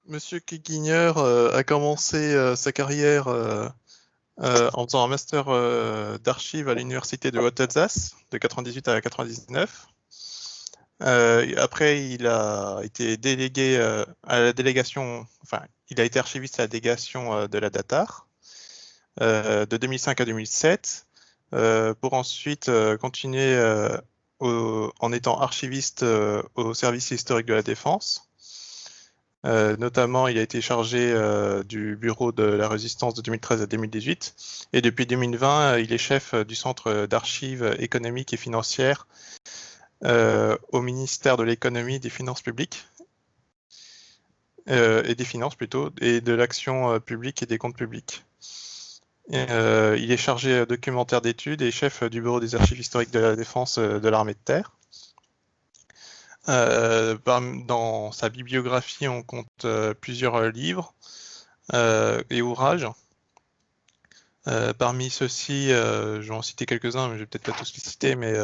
Monsieur Keguigneur a commencé sa carrière en faisant un master d'archives à l'université de Haute-Alsace de 98 à 99. Après, il a été délégué à la délégation, enfin, il a été archiviste à la délégation de la DATAR de 2005 à 2007, pour ensuite continuer en étant archiviste au service historique de la Défense. Notamment, il a été chargé du bureau de la Résistance de 2013 à 2018 et depuis 2020, il est chef du centre d'archives économiques et financières au ministère de l'économie et des finances publiques et des finances plutôt et de l'action publique et des comptes publics. Il est chargé documentaire d'études et chef du bureau des archives historiques de la défense de l'armée de terre. Dans sa bibliographie, on compte plusieurs livres et ouvrages. Parmi ceux-ci, je vais en citer quelques-uns, mais je vais peut-être pas tous les citer, mais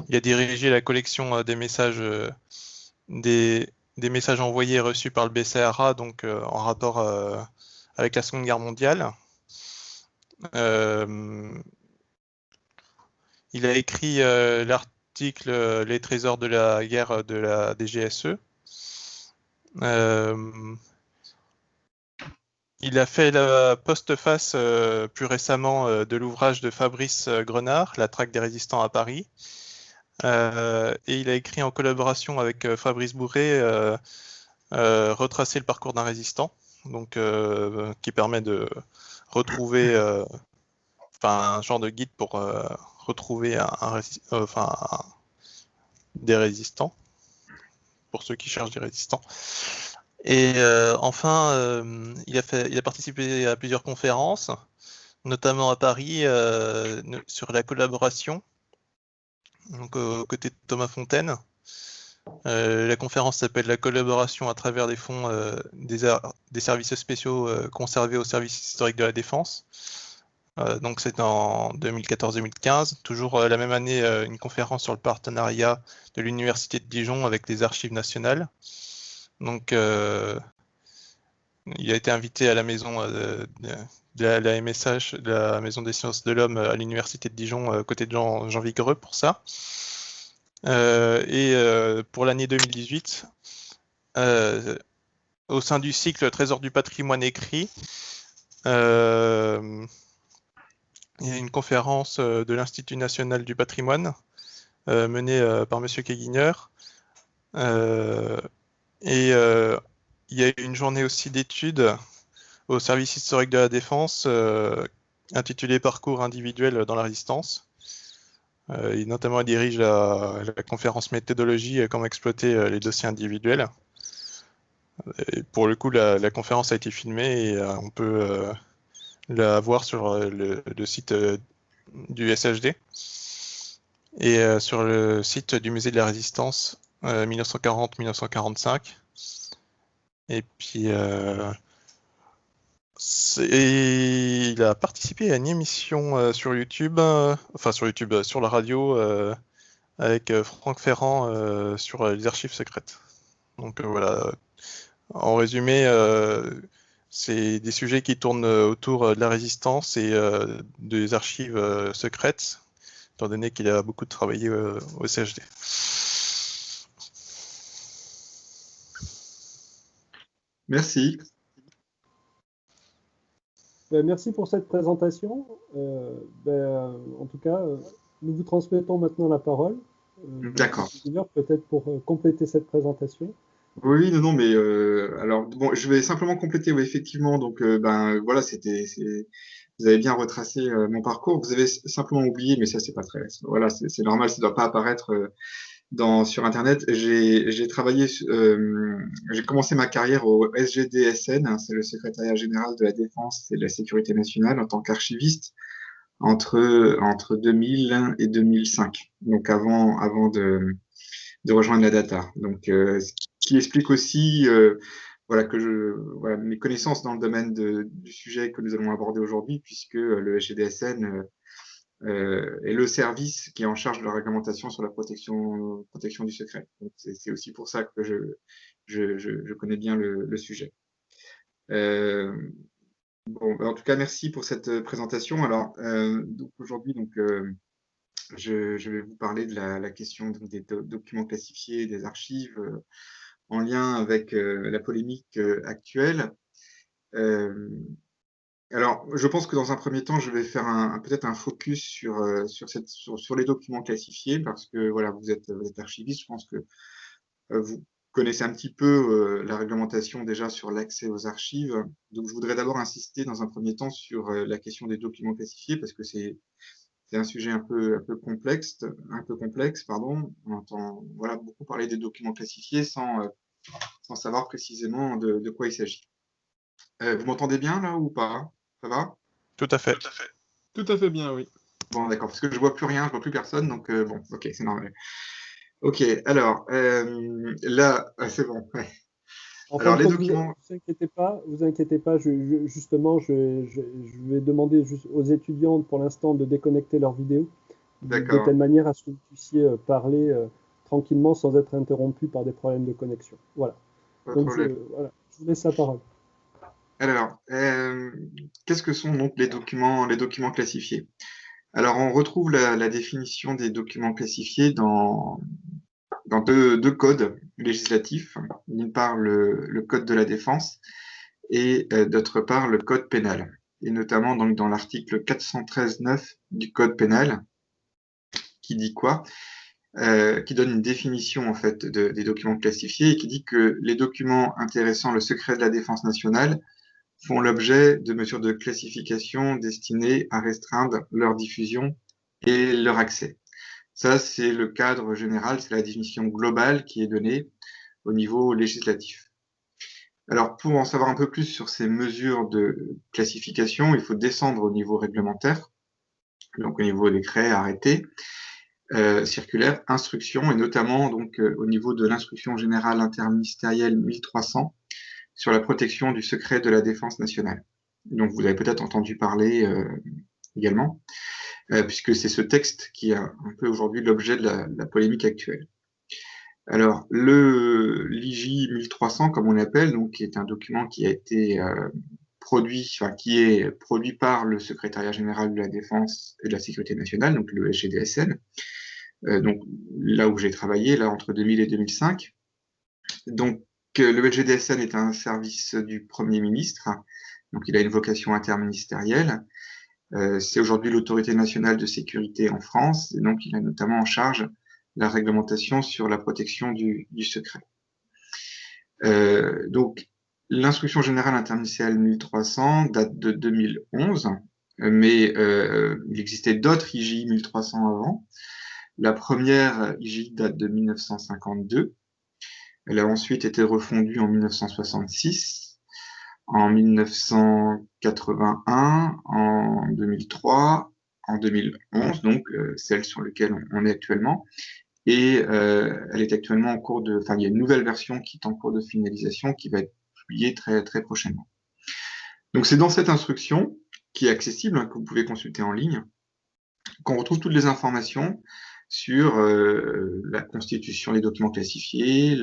il a dirigé la collection des messages, des messages envoyés et reçus par le BCRA, donc en rapport avec la Seconde Guerre mondiale. Il a écrit l'article Les trésors de la guerre de la DGSE. Il a fait la postface plus récemment de l'ouvrage de Fabrice Grenard, La traque des résistants à Paris. Et il a écrit en collaboration avec Fabrice Bourré Retracer le parcours d'un résistant, donc qui permet de retrouver, un genre de guide pour retrouver des résistants, pour ceux qui cherchent des résistants. Et enfin, il a participé à plusieurs conférences, notamment à Paris, sur la collaboration, donc aux côtés de Thomas Fontaine. La conférence s'appelle La collaboration à travers des fonds des services spéciaux conservés au service historique de la défense. Donc c'est en 2014-2015. Toujours la même année, une conférence sur le partenariat de l'Université de Dijon avec les archives nationales. Donc il a été invité à la maison de la MSH, de la Maison des sciences de l'homme à l'Université de Dijon, à côté de Jean Vigreux pour ça. Pour l'année 2018, au sein du cycle Trésor du patrimoine écrit, il y a une conférence de l'Institut national du patrimoine menée par Monsieur Keguigneur. Il y a eu une journée aussi d'études au service historique de la défense intitulée Parcours individuel dans la résistance. Il notamment dirige la conférence méthodologie comment exploiter les dossiers individuels. Et pour le coup, la conférence a été filmée et on peut la voir sur le site du SHD et sur le site du musée de la Résistance 1940-1945. Et puis il a participé à une émission sur YouTube, sur la radio avec Franck Ferrand sur les archives secrètes. Donc voilà, en résumé, c'est des sujets qui tournent autour de la résistance et des archives secrètes, étant donné qu'il a beaucoup travaillé au CHD. Merci. Merci pour cette présentation. En tout cas, nous vous transmettons maintenant la parole. D'accord. Peut-être pour compléter cette présentation. Oui, non, mais alors bon, je vais simplement compléter. Oui, effectivement. Donc, voilà, vous avez bien retracé mon parcours. Vous avez simplement oublié, mais ça, c'est pas très. Voilà, c'est normal, ça doit pas apparaître sur Internet. J'ai travaillé, j'ai commencé ma carrière au SGDSN, hein, c'est le Secrétariat général de la Défense et de la Sécurité nationale, en tant qu'archiviste entre 2001 et 2005. Donc avant de rejoindre la data. Donc, ce qui explique aussi voilà, voilà, mes connaissances dans le domaine du sujet que nous allons aborder aujourd'hui, puisque le SGDSN est le service qui est en charge de la réglementation sur la protection du secret. Donc, c'est aussi pour ça que je connais bien le sujet. Euh, bon, en tout cas, merci pour cette présentation. Alors, donc aujourd'hui, je vais vous parler de la question donc, des documents classifiés, des archives, en lien avec la polémique actuelle. Alors, je pense que dans un premier temps, je vais faire peut-être un focus sur les documents classifiés, parce que voilà, vous êtes archiviste, je pense que vous connaissez un petit peu la réglementation déjà sur l'accès aux archives. Donc, je voudrais d'abord insister dans un premier temps sur la question des documents classifiés, parce que c'est un sujet un peu complexe, pardon. On entend voilà, beaucoup parler des documents classifiés sans savoir précisément de quoi il s'agit. Vous m'entendez bien là ou pas? Ça va? Tout à fait. Tout à fait bien, oui. Bon, d'accord, parce que je vois plus rien, je vois plus personne, donc bon, ok, c'est normal. Ok, alors, là, c'est bon. Ouais. En fin Alors, de les compte, documents, vous inquiétez pas, justement, je vais demander aux étudiants pour l'instant de déconnecter leur vidéo, de d'accord, telle manière à ce que vous puissiez parler tranquillement sans être interrompu par des problèmes de connexion. Voilà. pas de Donc, problème. voilà, je vous laisse la parole. Alors, qu'est-ce que sont donc les documents classifiés? Alors, on retrouve la définition des documents classifiés dans deux codes législatifs. D'une part, le Code de la défense et d'autre part, le Code pénal. Et notamment donc, dans l'article 413.9 du Code pénal, qui dit quoi? Qui donne une définition en fait des documents classifiés et qui dit que les documents intéressant le secret de la défense nationale font l'objet de mesures de classification destinées à restreindre leur diffusion et leur accès. Ça, c'est le cadre général, c'est la définition globale qui est donnée au niveau législatif. Alors, pour en savoir un peu plus sur ces mesures de classification, il faut descendre au niveau réglementaire, donc au niveau décret, arrêté, circulaire, instruction, et notamment donc au niveau de l'instruction générale interministérielle 1300 sur la protection du secret de la défense nationale. Donc, vous avez peut-être entendu parler également, puisque c'est ce texte qui est un peu aujourd'hui l'objet de la polémique actuelle. Alors, l'IJ 1300, comme on l'appelle, donc, qui est un document qui a été qui est produit par le Secrétariat général de la Défense et de la Sécurité nationale, donc le SGDSN, donc là où j'ai travaillé, là entre 2000 et 2005. Donc, le SGDSN est un service du Premier ministre, donc il a une vocation interministérielle. C'est aujourd'hui l'autorité nationale de sécurité en France, et donc il a notamment en charge la réglementation sur la protection du secret. Donc, l'instruction générale interministérielle 1300 date de 2011, mais il existait d'autres IJ 1300 avant. La première IJ date de 1952. Elle a ensuite été refondue en 1966, en 1981, en 2003, en 2011, donc celle sur laquelle on est actuellement. Et elle est actuellement en cours enfin, il y a une nouvelle version qui est en cours de finalisation qui va être publiée très, très prochainement. Donc, c'est dans cette instruction qui est accessible, hein, que vous pouvez consulter en ligne, qu'on retrouve toutes les informations sur la constitution des documents classifiés,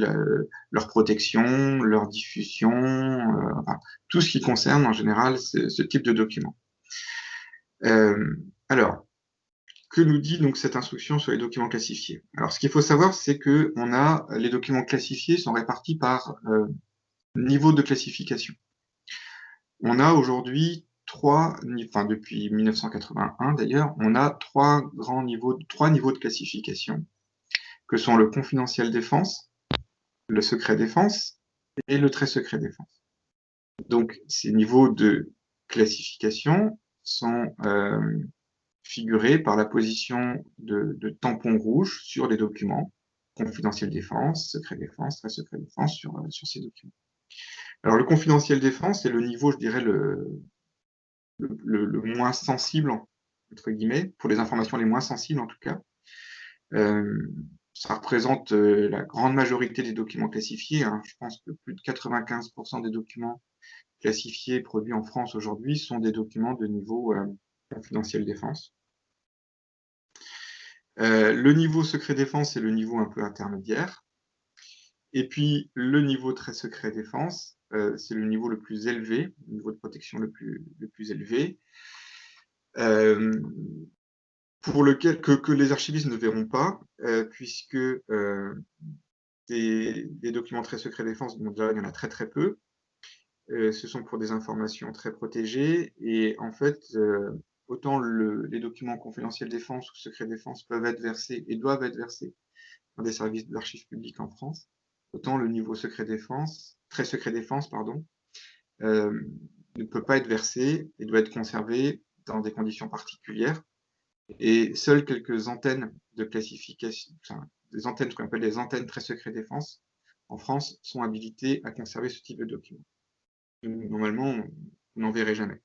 leur protection, leur diffusion, enfin, tout ce qui concerne en général ce type de documents. Alors, que nous dit donc cette instruction sur les documents classifiés? Alors, ce qu'il faut savoir, c'est que les documents classifiés sont répartis par niveau de classification. On a aujourd'hui depuis 1981 d'ailleurs, on a trois niveaux de classification, que sont le confidentiel défense, le secret défense et le très secret défense. Donc, ces niveaux de classification sont figurés par la position de tampon rouge sur les documents, confidentiel défense, secret défense, très secret défense sur ces documents. Alors, le confidentiel défense, c'est le niveau, je dirais, le moins sensible, entre guillemets, pour les informations les moins sensibles en tout cas. Ça représente la grande majorité des documents classifiés, hein. Je pense que plus de 95% des documents classifiés produits en France aujourd'hui sont des documents de niveau confidentiel défense. Le niveau secret défense, c'est le niveau un peu intermédiaire. Et puis, le niveau très secret défense, c'est le niveau le plus élevé, le niveau de protection le plus élevé, pour lequel que les archivistes ne verront pas, puisque des documents très secrets défense, bon, déjà, il y en a très très peu. Ce sont pour des informations très protégées et en fait, autant les documents confidentiels défense ou secret défense peuvent être versés et doivent être versés dans des services d'archives publiques en France, autant le niveau secret défense, très secret défense, pardon, ne peut pas être versé et doit être conservé dans des conditions particulières. Et seules quelques antennes de classification, enfin, des antennes, ce qu'on appelle des antennes très secret défense, en France, sont habilitées à conserver ce type de documents. Normalement, vous n'en verrez jamais.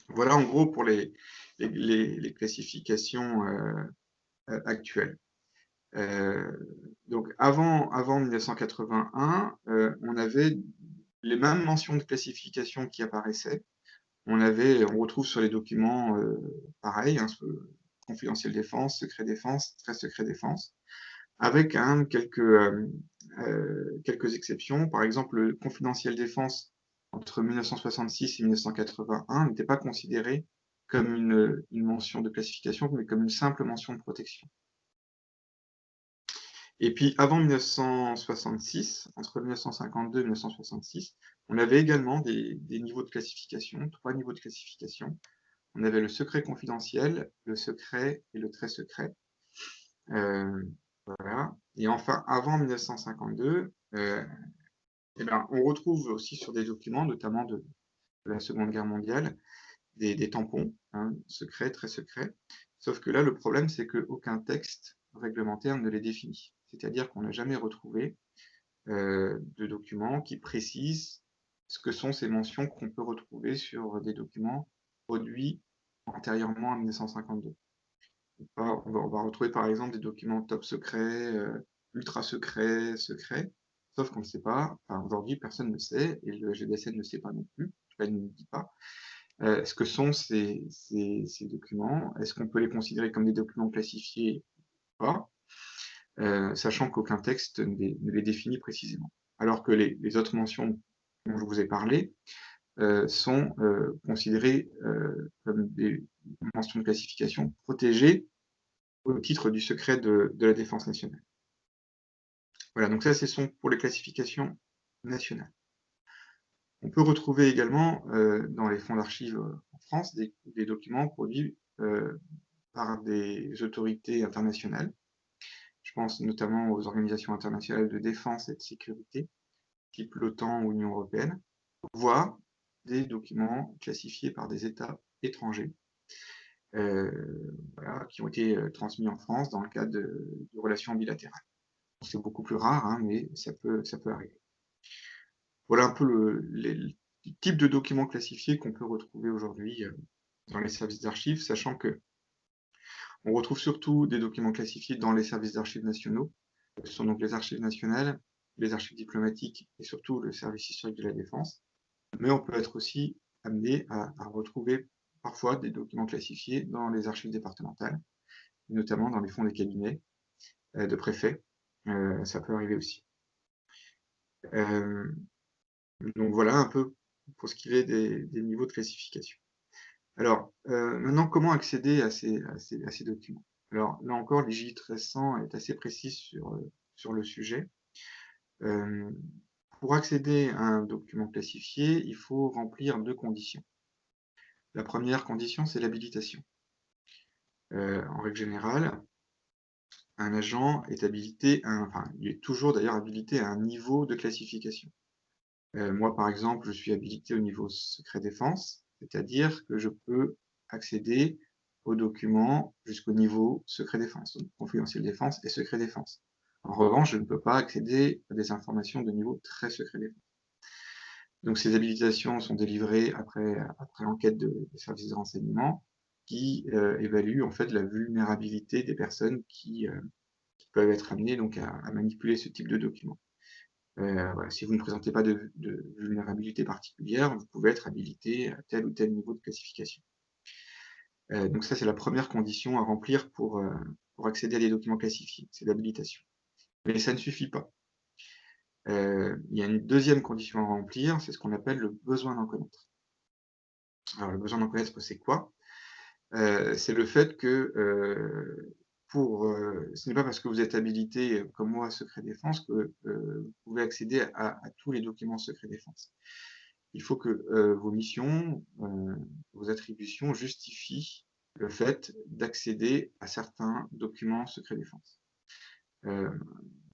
Voilà en gros pour les classifications actuelles. Donc avant 1981, on avait les mêmes mentions de classification qui apparaissaient. On retrouve sur les documents pareil, hein, confidentiel défense, secret défense, très secret défense, avec quelques exceptions. Par exemple, le confidentiel défense entre 1966 et 1981 n'était pas considéré comme une mention de classification, mais comme une simple mention de protection. Et puis, avant 1966, entre 1952 et 1966, on avait également des niveaux de classification, 3 niveaux de classification. On avait le secret confidentiel, le secret et le très secret. Voilà. Et enfin, avant 1952, on retrouve aussi sur des documents, notamment de la Seconde Guerre mondiale, des tampons, hein, secrets, très secrets. Sauf que là, le problème, c'est qu'aucun texte réglementaire ne les définit. C'est-à-dire qu'on n'a jamais retrouvé de documents qui précisent ce que sont ces mentions qu'on peut retrouver sur des documents produits antérieurement à 1952. On va retrouver par exemple des documents top secret, ultra secret, secret, sauf qu'on ne sait pas, enfin, aujourd'hui personne ne sait, et le GDSN ne sait pas non plus, il ne nous dit pas, ce que sont ces documents, est-ce qu'on peut les considérer comme des documents classifiés ou pas, sachant qu'aucun texte ne les définit précisément. Alors que les autres mentions dont je vous ai parlé sont considérées comme des mentions de classification protégées au titre du secret de la défense nationale. Voilà, donc ça, ce sont pour les classifications nationales. On peut retrouver également dans les fonds d'archives en France des documents produits par des autorités internationales. Je pense notamment aux organisations internationales de défense et de sécurité, type l'OTAN ou l'Union européenne, voire des documents classifiés par des États étrangers, voilà, qui ont été transmis en France dans le cadre de relations bilatérales. C'est beaucoup plus rare, hein, mais ça peut arriver. Voilà un peu les types de documents classifiés qu'on peut retrouver aujourd'hui dans les services d'archives, sachant que on retrouve surtout des documents classifiés dans les services d'archives nationaux. Ce sont donc les archives nationales, les archives diplomatiques et surtout le service historique de la défense. Mais on peut être aussi amené à retrouver parfois des documents classifiés dans les archives départementales, notamment dans les fonds des cabinets de préfets. Ça peut arriver aussi. Donc voilà un peu pour ce qui est des niveaux de classification. Alors, maintenant, comment accéder à ces documents? Alors, là encore, l'IGIT récent est assez précis sur le sujet. Pour accéder à un document classifié, il faut remplir 2 conditions. La première condition, c'est l'habilitation. En règle générale, un agent est habilité il est toujours d'ailleurs habilité à un niveau de classification. Moi, par exemple, je suis habilité au niveau secret défense, c'est-à-dire que je peux accéder aux documents jusqu'au niveau secret défense, donc confidentiel défense et secret défense. En revanche, je ne peux pas accéder à des informations de niveau très secret défense. Donc ces habilitations sont délivrées après enquête des services de renseignement qui évaluent en fait la vulnérabilité des personnes qui peuvent être amenées donc à manipuler ce type de documents. Voilà, si vous ne présentez pas de vulnérabilité particulière, vous pouvez être habilité à tel ou tel niveau de classification. Donc ça, c'est la première condition à remplir pour accéder à des documents classifiés, c'est l'habilitation. Mais ça ne suffit pas. il y a une deuxième condition à remplir, c'est ce qu'on appelle le besoin d'en connaître. Alors le besoin d'en connaître, c'est quoi? C'est le fait que, ce n'est pas parce que vous êtes habilité, comme moi, secret défense que, vous pouvez accéder à tous les documents secret défense. Il faut que, vos missions, vos attributions justifient le fait d'accéder à certains documents secret défense.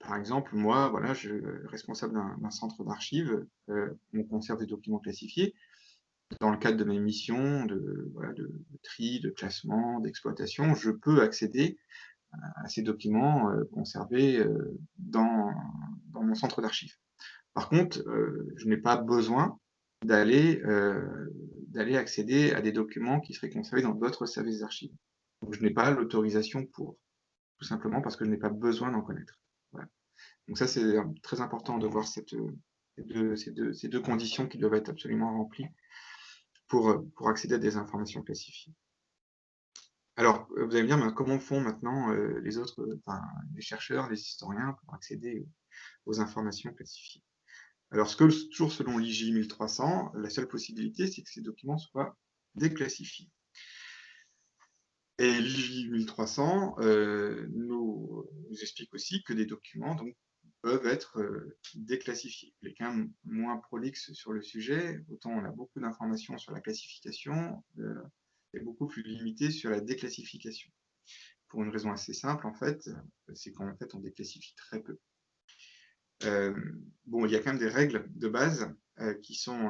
Par exemple, moi, voilà, je suis responsable d'un centre d'archives, on conserve des documents classifiés. Dans le cadre de mes missions voilà, de tri, de classement, d'exploitation, je peux accéder à ces documents conservés dans mon centre d'archives. Par contre, je n'ai pas besoin d'aller accéder à des documents qui seraient conservés dans d'autres services d'archives. Donc je n'ai pas l'autorisation pour, tout simplement parce que je n'ai pas besoin d'en connaître. Voilà. Donc ça, c'est très important de voir ces deux conditions qui doivent être absolument remplies pour accéder à des informations classifiées. Alors, vous allez me dire, mais comment font maintenant les autres, les chercheurs, les historiens, pour accéder aux informations classifiées? Alors, toujours selon l'IJ 1300, la seule possibilité, c'est que ces documents soient déclassifiés. Et l'IJ 1300 nous explique aussi que des documents donc, peuvent être déclassifiés. Quelqu'un moins prolixe sur le sujet, autant on a beaucoup d'informations sur la classification, est beaucoup plus limité sur la déclassification. Pour une raison assez simple, en fait, c'est qu'en fait, on déclassifie très peu. Bon, il y a quand même des règles de base qui sont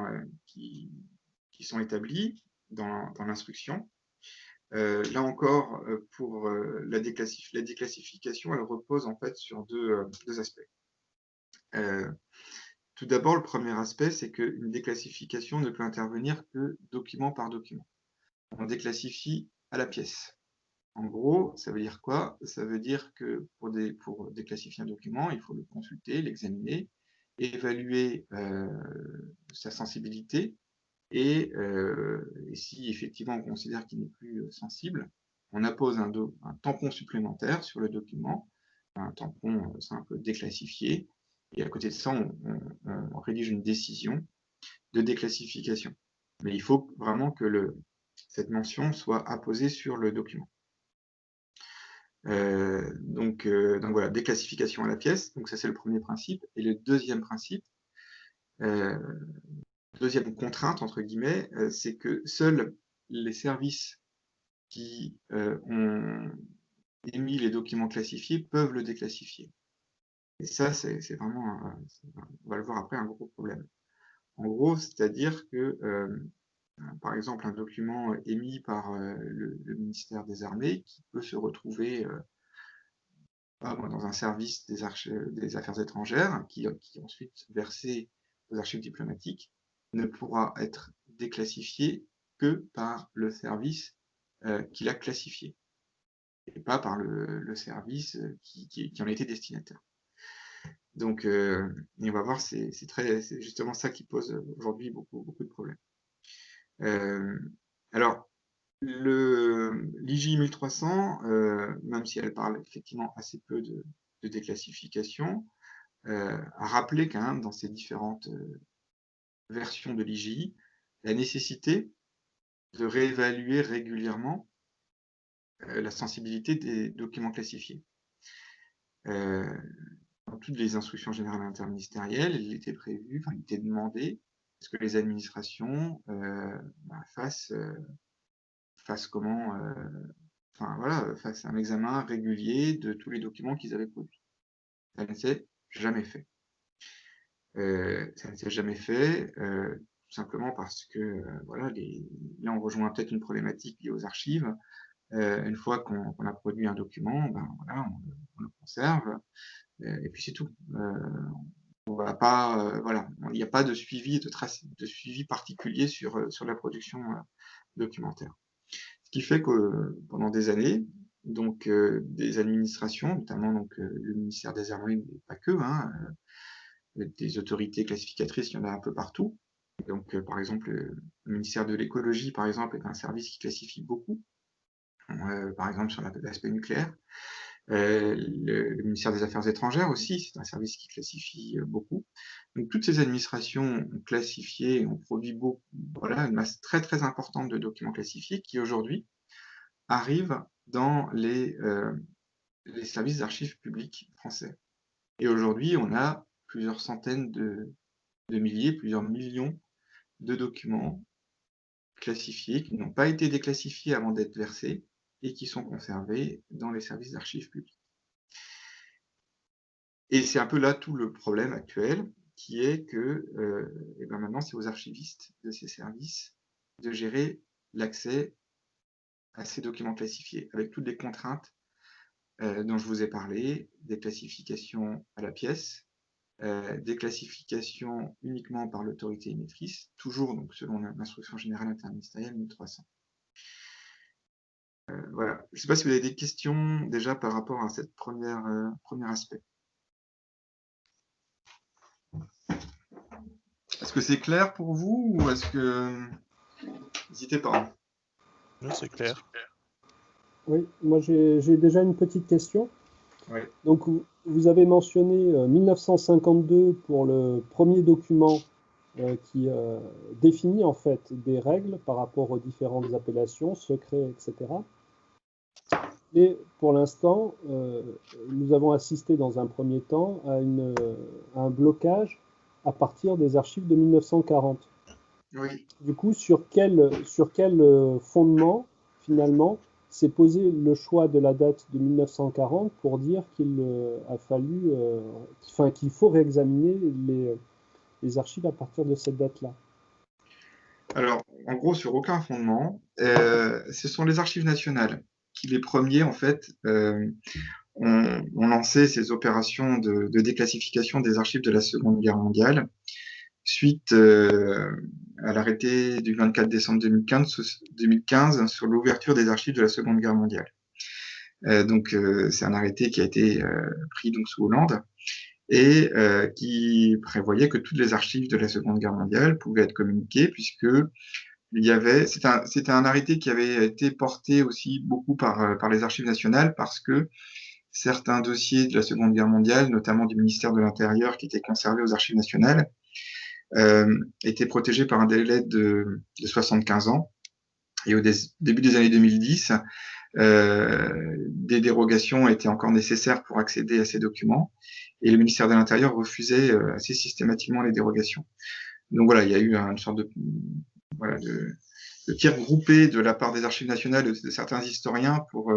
établies dans l'instruction. Là encore, pour la déclassification, elle repose en fait sur deux aspects. Tout d'abord, le premier aspect, c'est qu'une déclassification ne peut intervenir que document par document. On déclassifie à la pièce. En gros, ça veut dire quoi? Ça veut dire que pour déclassifier un document, il faut le consulter, l'examiner, évaluer sa sensibilité, et si effectivement on considère qu'il n'est plus sensible, on appose un tampon supplémentaire sur le document, un tampon simple déclassifié, et à côté de ça, on rédige une décision de déclassification. Mais il faut vraiment que cette mention soit apposée sur le document. Donc voilà, déclassification à la pièce, donc ça c'est le premier principe. Et le deuxième principe, deuxième contrainte entre guillemets, c'est que seuls les services qui ont émis les documents classifiés peuvent le déclassifier. Et ça, c'est vraiment, on va le voir après, un gros problème. En gros, c'est-à-dire que, par exemple, un document émis par le ministère des Armées qui peut se retrouver dans un service des affaires étrangères, qui ensuite versé aux archives diplomatiques, ne pourra être déclassifié que par le service qui l'a classifié, et pas par le service qui en a été destinataire. Donc, et on va voir, c'est justement ça qui pose aujourd'hui beaucoup de problèmes. Alors, l'IJ 1300, même si elle parle effectivement assez peu de déclassification, a rappelé quand même dans ces différentes versions de l'IJ la nécessité de réévaluer régulièrement la sensibilité des documents classifiés. Dans toutes les instructions générales interministérielles, il était prévu, il était demandé à ce que les administrations fassent un examen régulier de tous les documents qu'ils avaient produits. Ça ne s'est jamais fait. Ça ne s'est jamais fait, tout simplement parce que voilà, là on rejoint peut-être une problématique liée aux archives. Une fois qu'on a produit un document, voilà, on le conserve, et puis c'est tout. On va pas, voilà, il n'y a pas de suivi, de suivi particulier sur la production documentaire. Ce qui fait que pendant des années, donc des administrations, notamment donc le ministère des Armées, mais pas que, des autorités classificatrices, il y en a un peu partout. Donc par exemple, le ministère de l'écologie, par exemple, est un service qui classifie beaucoup, par exemple sur l'aspect nucléaire. le ministère des Affaires étrangères aussi, c'est un service qui classifie beaucoup. Donc toutes ces administrations ont classifié, ont produit beaucoup, voilà, une masse très très importante de documents classifiés qui aujourd'hui arrivent dans les services d'archives publiques français. Et aujourd'hui, on a plusieurs centaines de milliers, plusieurs millions de documents classifiés qui n'ont pas été déclassifiés avant d'être versés et qui sont conservés dans les services d'archives publiques. Et c'est un peu là tout le problème actuel, qui est que maintenant, c'est aux archivistes de ces services de gérer l'accès à ces documents classifiés, avec toutes les contraintes dont je vous ai parlé, des classifications à la pièce, des classifications uniquement par l'autorité émettrice, toujours donc selon l'instruction générale interministérielle 1300. Voilà. Je ne sais pas si vous avez des questions déjà par rapport à cette premier aspect. Est-ce que c'est clair pour vous ou est-ce que... N'hésitez pas. Non, c'est clair. Oui, moi j'ai déjà une petite question. Oui. Donc vous avez mentionné 1952 pour le premier document qui définit en fait des règles par rapport aux différentes appellations, secrets, etc. Et pour l'instant, nous avons assisté dans un premier temps à un blocage à partir des archives de 1940. Oui. Du coup, sur quel fondement, finalement, s'est posé le choix de la date de 1940 pour dire qu'il a fallu, qu'il faut réexaminer les archives à partir de cette date-là? Alors, en gros, sur aucun fondement. Ce sont les archives nationales qui, les premiers, en fait, ont lancé ces opérations de déclassification des archives de la Seconde Guerre mondiale, suite à l'arrêté du 24 décembre 2015 sur l'ouverture des archives de la Seconde Guerre mondiale. Donc, c'est un arrêté qui a été pris donc, sous Hollande et qui prévoyait que toutes les archives de la Seconde Guerre mondiale pouvaient être communiquées, puisque c'était un arrêté qui avait été porté aussi beaucoup par les archives nationales, parce que certains dossiers de la Seconde Guerre mondiale, notamment du ministère de l'Intérieur, qui étaient conservés aux archives nationales, étaient protégés par un délai de 75 ans. Et au début des années 2010, des dérogations étaient encore nécessaires pour accéder à ces documents, et le ministère de l'Intérieur refusait assez systématiquement les dérogations. Donc voilà, il y a eu une sorte de tir groupé de la part des archives nationales de certains historiens pour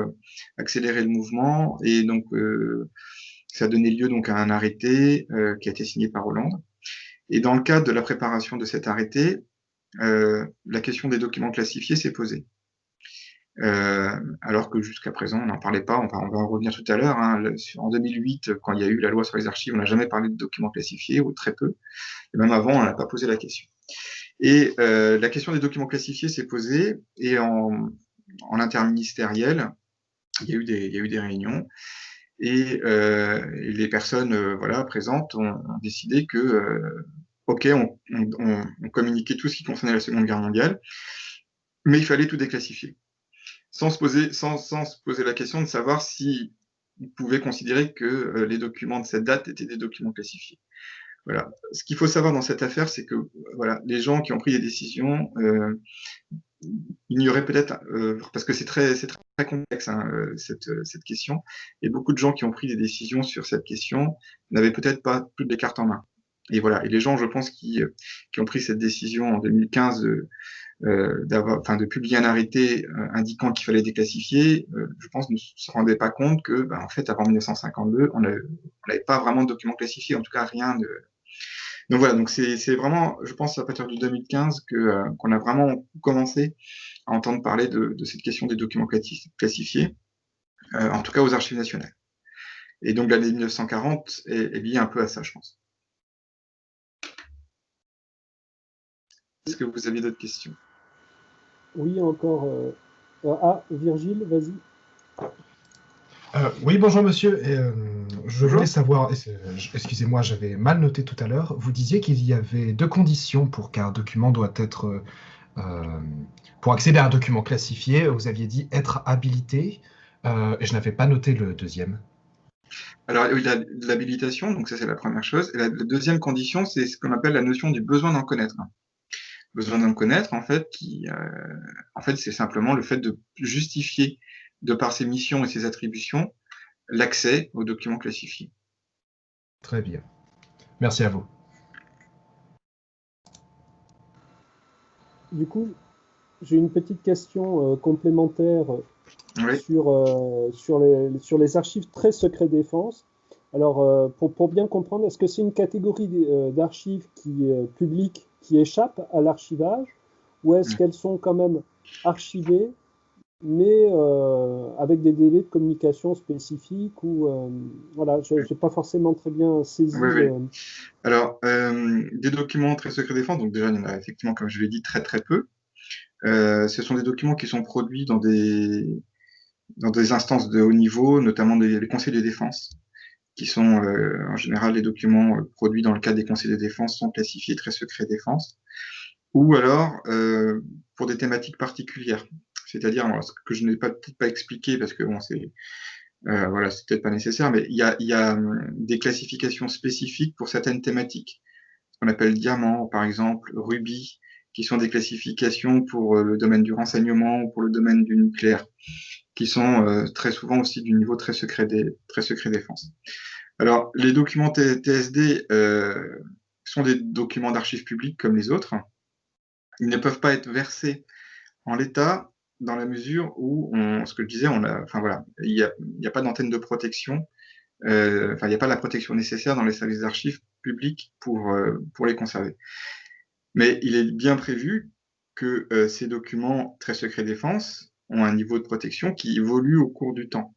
accélérer le mouvement, et donc ça a donné lieu donc à un arrêté qui a été signé par Hollande. Et dans le cadre de la préparation de cet arrêté, la question des documents classifiés s'est posée. Alors que jusqu'à présent, on n'en parlait pas, on va en revenir tout à l'heure. Hein, en 2008, quand il y a eu la loi sur les archives, on n'a jamais parlé de documents classifiés, ou très peu. Et même avant, on n'a pas posé la question. Et la question des documents classifiés s'est posée, et en interministériel, il y a eu des réunions, et les personnes présentes ont décidé que, ok, on communiquait tout ce qui concernait la Seconde Guerre mondiale, mais il fallait tout déclassifier, sans se poser la question de savoir si on pouvait considérer que les documents de cette date étaient des documents classifiés. Voilà. Ce qu'il faut savoir dans cette affaire, c'est que les gens qui ont pris des décisions ignoraient peut-être, parce que c'est très complexe cette question, et beaucoup de gens qui ont pris des décisions sur cette question n'avaient peut-être pas toutes les cartes en main. Et voilà. Et les gens, je pense, qui ont pris cette décision en 2015 de publier un arrêté indiquant qu'il fallait déclassifier, je pense, ne se rendaient pas compte que, en fait, avant 1952, on n'avait pas vraiment de documents classifiés, en tout cas rien de. Donc voilà, donc c'est vraiment, je pense, à partir de 2015 qu'on a vraiment commencé à entendre parler de cette question des documents classifiés, en tout cas aux archives nationales. Et donc l'année 1940 est liée un peu à ça, je pense. Est-ce que vous aviez d'autres questions? Oui, encore. Virgile, vas-y. Oui, bonjour monsieur. Je voulais savoir, excusez-moi, j'avais mal noté tout à l'heure, vous disiez qu'il y avait 2 conditions pour qu'un document doit être, pour accéder à un document classifié, vous aviez dit être habilité. Et je n'avais pas noté le deuxième. Alors, oui, l'habilitation, donc ça c'est la première chose. Et la deuxième condition, c'est ce qu'on appelle la notion du besoin d'en connaître. Besoin d'en connaître, en fait, c'est simplement le fait de justifier, de par ses missions et ses attributions, l'accès aux documents classifiés. Très bien. Merci à vous. Du coup, j'ai une petite question complémentaire Oui. sur les archives très secret défense. Alors, pour bien comprendre, est-ce que c'est une catégorie d'archives publiques qui échappe à l'archivage, ou est-ce qu'elles sont quand même archivées, mais avec des délais de communication spécifiques, ou voilà, je n'ai pas forcément très bien saisi. Oui. Alors, des documents très secret défense, donc déjà, il y en a effectivement, comme je l'ai dit, très très peu. Ce sont des documents qui sont produits dans des instances de haut niveau, notamment les conseils de défense, qui sont en général les documents produits dans le cadre des conseils de défense sont classifiés très secret défense, ou alors pour des thématiques particulières. C'est-à-dire, ce que je n'ai peut-être pas expliqué parce que bon, c'est peut-être pas nécessaire, mais il y a des classifications spécifiques pour certaines thématiques. Ce qu'on appelle diamant, par exemple, rubis, qui sont des classifications pour le domaine du renseignement ou pour le domaine du nucléaire, qui sont très souvent aussi du niveau très secret défense. Alors, les documents TSD sont des documents d'archives publiques comme les autres. Ils ne peuvent pas être versés en l'état dans la mesure où, ce que je disais, il n'y a pas d'antenne de protection. Il n'y a pas la protection nécessaire dans les services d'archives publics pour les conserver. Mais il est bien prévu que ces documents très secret défense ont un niveau de protection qui évolue au cours du temps.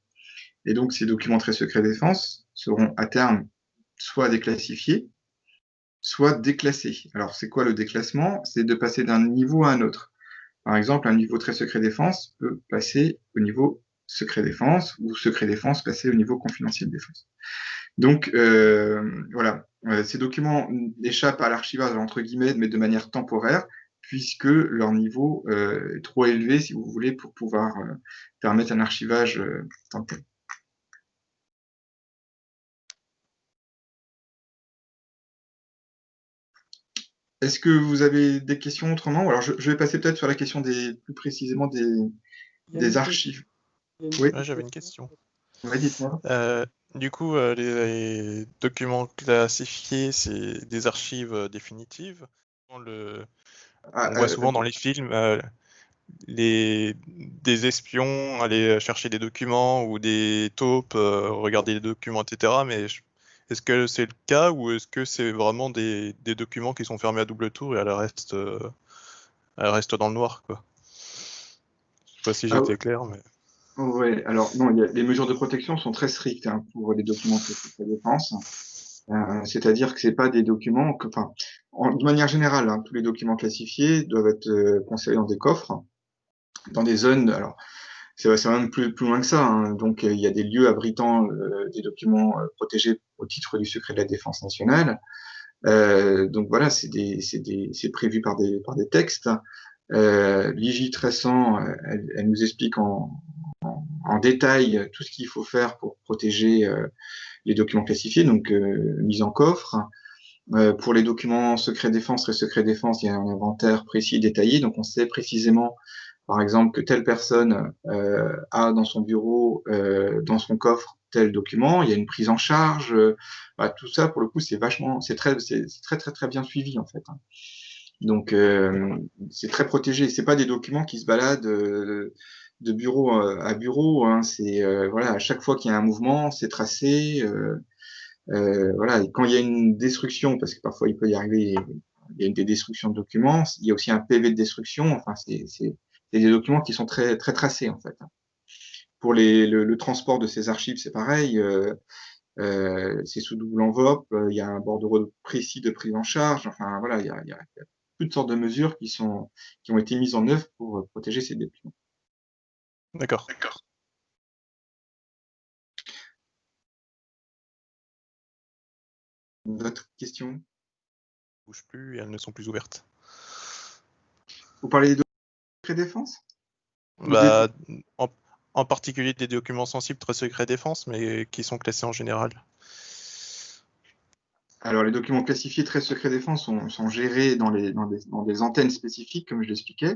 Et donc, ces documents très secret défense seront à terme soit déclassifiés, soit déclassés. Alors, c'est quoi le déclassement? C'est de passer d'un niveau à un autre. Par exemple, un niveau très secret défense peut passer au niveau secret défense ou secret défense passer au niveau confidentiel défense. Donc, voilà, ces documents échappent à l'archivage, entre guillemets, mais de manière temporaire, puisque leur niveau est trop élevé, si vous voulez, pour pouvoir permettre un archivage temporaire. Est-ce que vous avez des questions autrement? Alors, je vais passer peut-être sur la question plus précisément des archives. Oui, j'avais une question. Ouais, dites-moi. Du coup, les documents classifiés, c'est des archives définitives. On voit souvent dans les films des espions aller chercher des documents ou des taupes regarder les documents, etc. Mais est-ce que c'est le cas ou est-ce que c'est vraiment des documents qui sont fermés à double tour et elle reste dans le noir, quoi? Je sais pas si j'étais clair, mais... Ouais, alors non, les mesures de protection sont très strictes pour les documents de secret défense. C'est-à-dire que c'est pas des documents de manière générale, tous les documents classifiés doivent être conservés dans des coffres, dans des zones. Alors, c'est même plus loin que ça. Donc, il y a des lieux abritant des documents protégés au titre du secret de la défense nationale. Donc voilà, c'est prévu par des textes. L'IJ 1300, elle nous explique en détail tout ce qu'il faut faire pour protéger les documents classifiés, donc mise en coffre. Pour les documents secret défense et secret défense, il y a un inventaire précis et détaillé, donc on sait précisément, par exemple, que telle personne a dans son bureau, dans son coffre, tel document. Il y a une prise en charge. Tout ça, pour le coup, c'est très bien suivi en fait. Donc c'est très protégé. C'est pas des documents qui se baladent de bureau à bureau. C'est à chaque fois qu'il y a un mouvement, c'est tracé. Voilà, et quand il y a une destruction, parce que parfois il peut y arriver, il y a des destructions de documents, il y a aussi un PV de destruction. Enfin, c'est des documents qui sont très très tracés en fait. Pour le transport de ces archives, c'est pareil. C'est sous double enveloppe. Il y a un bordereau précis de prise en charge. Enfin voilà, il y a toutes sortes de mesures qui ont été mises en œuvre pour protéger ces documents. D'accord. D'autres questions? Ne bougent plus et elles ne sont plus ouvertes. Vous parlez des documents de défense? en particulier des documents sensibles très secret défense, mais qui sont classés en général. Alors, les documents classifiés très secret défense sont gérés dans des antennes spécifiques, comme je l'expliquais.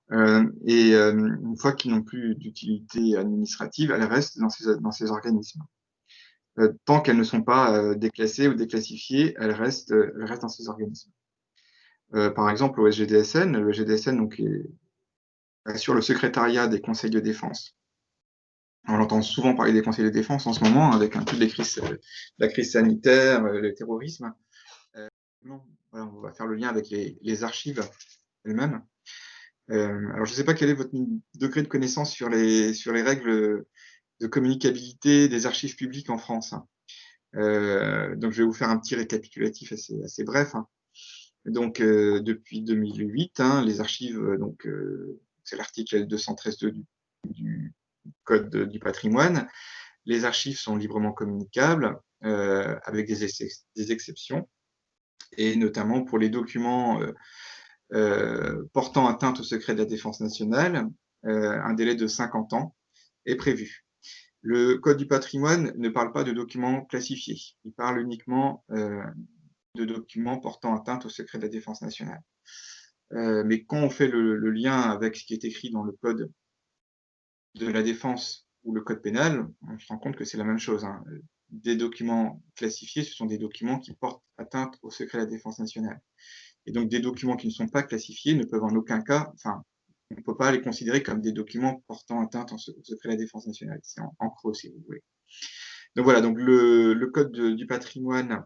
Une fois qu'ils n'ont plus d'utilité administrative, elles restent dans ces organismes. Tant qu'elles ne sont pas déclassées ou déclassifiées, elles restent dans ces organismes. Par exemple, au SGDSN, le SGDSN donc, assure le secrétariat des conseils de défense. On entend souvent parler des conseils de défense en ce moment, avec toutes les crises, la crise sanitaire, le terrorisme. Voilà, on va faire le lien avec les archives elles-mêmes. Alors, je ne sais pas quel est votre degré de connaissance sur les règles de communicabilité des archives publiques en France. Donc, je vais vous faire un petit récapitulatif assez bref. Donc, depuis 2008, les archives, c'est l'article L213.2 du Code du patrimoine. Les archives sont librement communicables, avec des exceptions, et notamment pour les documents portant atteinte au secret de la défense nationale, un délai de 50 ans est prévu. Le Code du patrimoine ne parle pas de documents classifiés, il parle uniquement de documents portant atteinte au secret de la défense nationale. Mais quand on fait le lien avec ce qui est écrit dans le Code de la défense ou le Code pénal, on se rend compte que c'est la même chose. Des documents classifiés, ce sont des documents qui portent atteinte au secret de la défense nationale. Et donc, des documents qui ne sont pas classifiés ne peuvent en aucun cas, on ne peut pas les considérer comme des documents portant atteinte au secret de la défense nationale. C'est en creux, si vous voulez. Donc voilà, donc le Code du patrimoine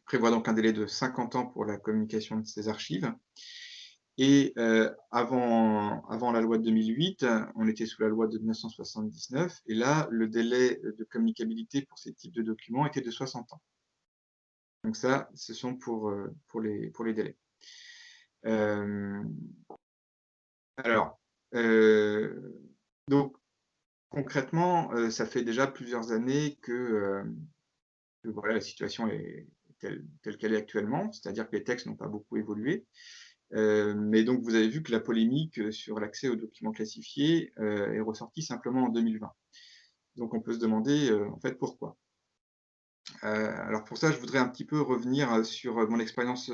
prévoit donc un délai de 50 ans pour la communication de ces archives. Et avant la loi de 2008, on était sous la loi de 1979, et là, le délai de communicabilité pour ces types de documents était de 60 ans. Donc ça, ce sont pour les délais. Donc concrètement, ça fait déjà plusieurs années que voilà, la situation est telle qu'elle est actuellement, c'est-à-dire que les textes n'ont pas beaucoup évolué. Mais donc vous avez vu que la polémique sur l'accès aux documents classifiés est ressortie simplement en 2020. Donc on peut se demander en fait pourquoi. Alors pour ça, je voudrais un petit peu revenir sur mon expérience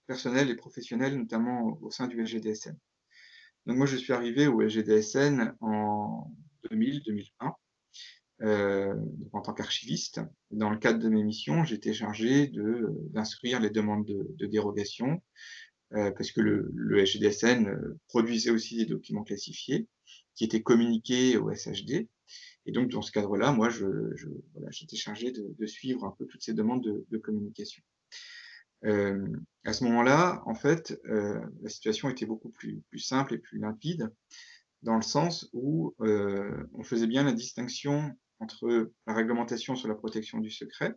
personnelle et professionnelle, notamment au sein du SGDSN. Donc moi, je suis arrivé au SGDSN en 2000-2001, en tant qu'archiviste. Dans le cadre de mes missions, j'étais chargé d'instruire les demandes de dérogation, parce que le SGDSN produisait aussi des documents classifiés qui étaient communiqués au SHD. Et donc, dans ce cadre-là, moi, voilà, j'étais chargé de suivre un peu toutes ces demandes de communication. À ce moment-là, en fait, la situation était beaucoup plus simple et plus limpide, dans le sens où on faisait bien la distinction entre la réglementation sur la protection du secret,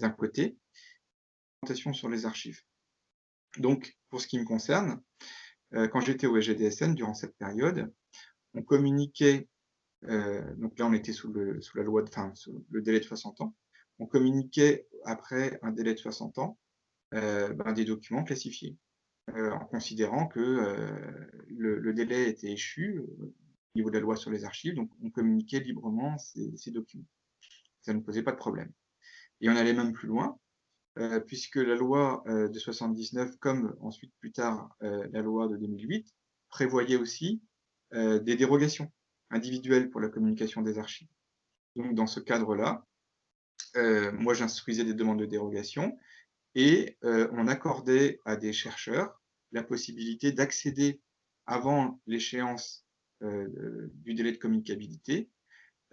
d'un côté, et la réglementation sur les archives. Donc, pour ce qui me concerne, quand j'étais au SGDSN, durant cette période, on communiquait, donc là on était sous la loi, sous le délai de 60 ans, on communiquait après un délai de 60 ans des documents classifiés, en considérant que le délai était échu au niveau de la loi sur les archives, donc on communiquait librement ces documents. Ça ne posait pas de problème. Et on allait même plus loin, puisque la loi de 79, comme ensuite plus tard la loi de 2008, prévoyait aussi des dérogations individuelles pour la communication des archives. Donc dans ce cadre-là, moi j'instruisais des demandes de dérogation, et on accordait à des chercheurs la possibilité d'accéder avant l'échéance du délai de communicabilité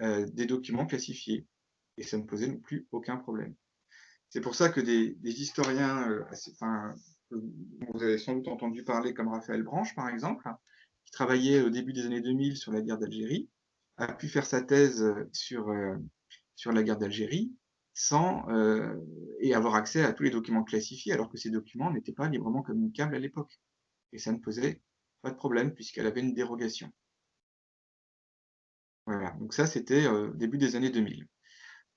des documents classifiés. Et ça ne posait non plus aucun problème. C'est pour ça que des historiens, vous avez sans doute entendu parler comme Raphaël Branche, par exemple, qui travaillait au début des années 2000 sur la guerre d'Algérie, a pu faire sa thèse sur la guerre d'Algérie et avoir accès à tous les documents classifiés, alors que ces documents n'étaient pas librement communicables à l'époque. Et ça ne posait pas de problème, puisqu'elle avait une dérogation. Voilà, donc ça, c'était début des années 2000.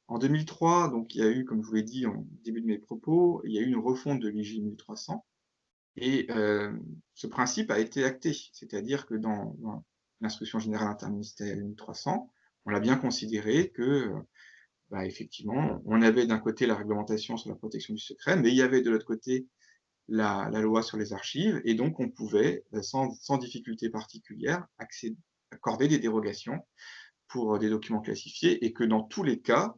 En 2003, donc, il y a eu, comme je vous l'ai dit au début de mes propos, il y a eu une refonte de l'IJ 1300, et ce principe a été acté, c'est-à-dire que dans l'instruction générale interministérielle 1300, on l'a bien considéré que, effectivement, on avait d'un côté la réglementation sur la protection du secret, mais il y avait de l'autre côté la loi sur les archives, et donc on pouvait, sans difficulté particulière, accorder des dérogations pour des documents classifiés, et que dans tous les cas,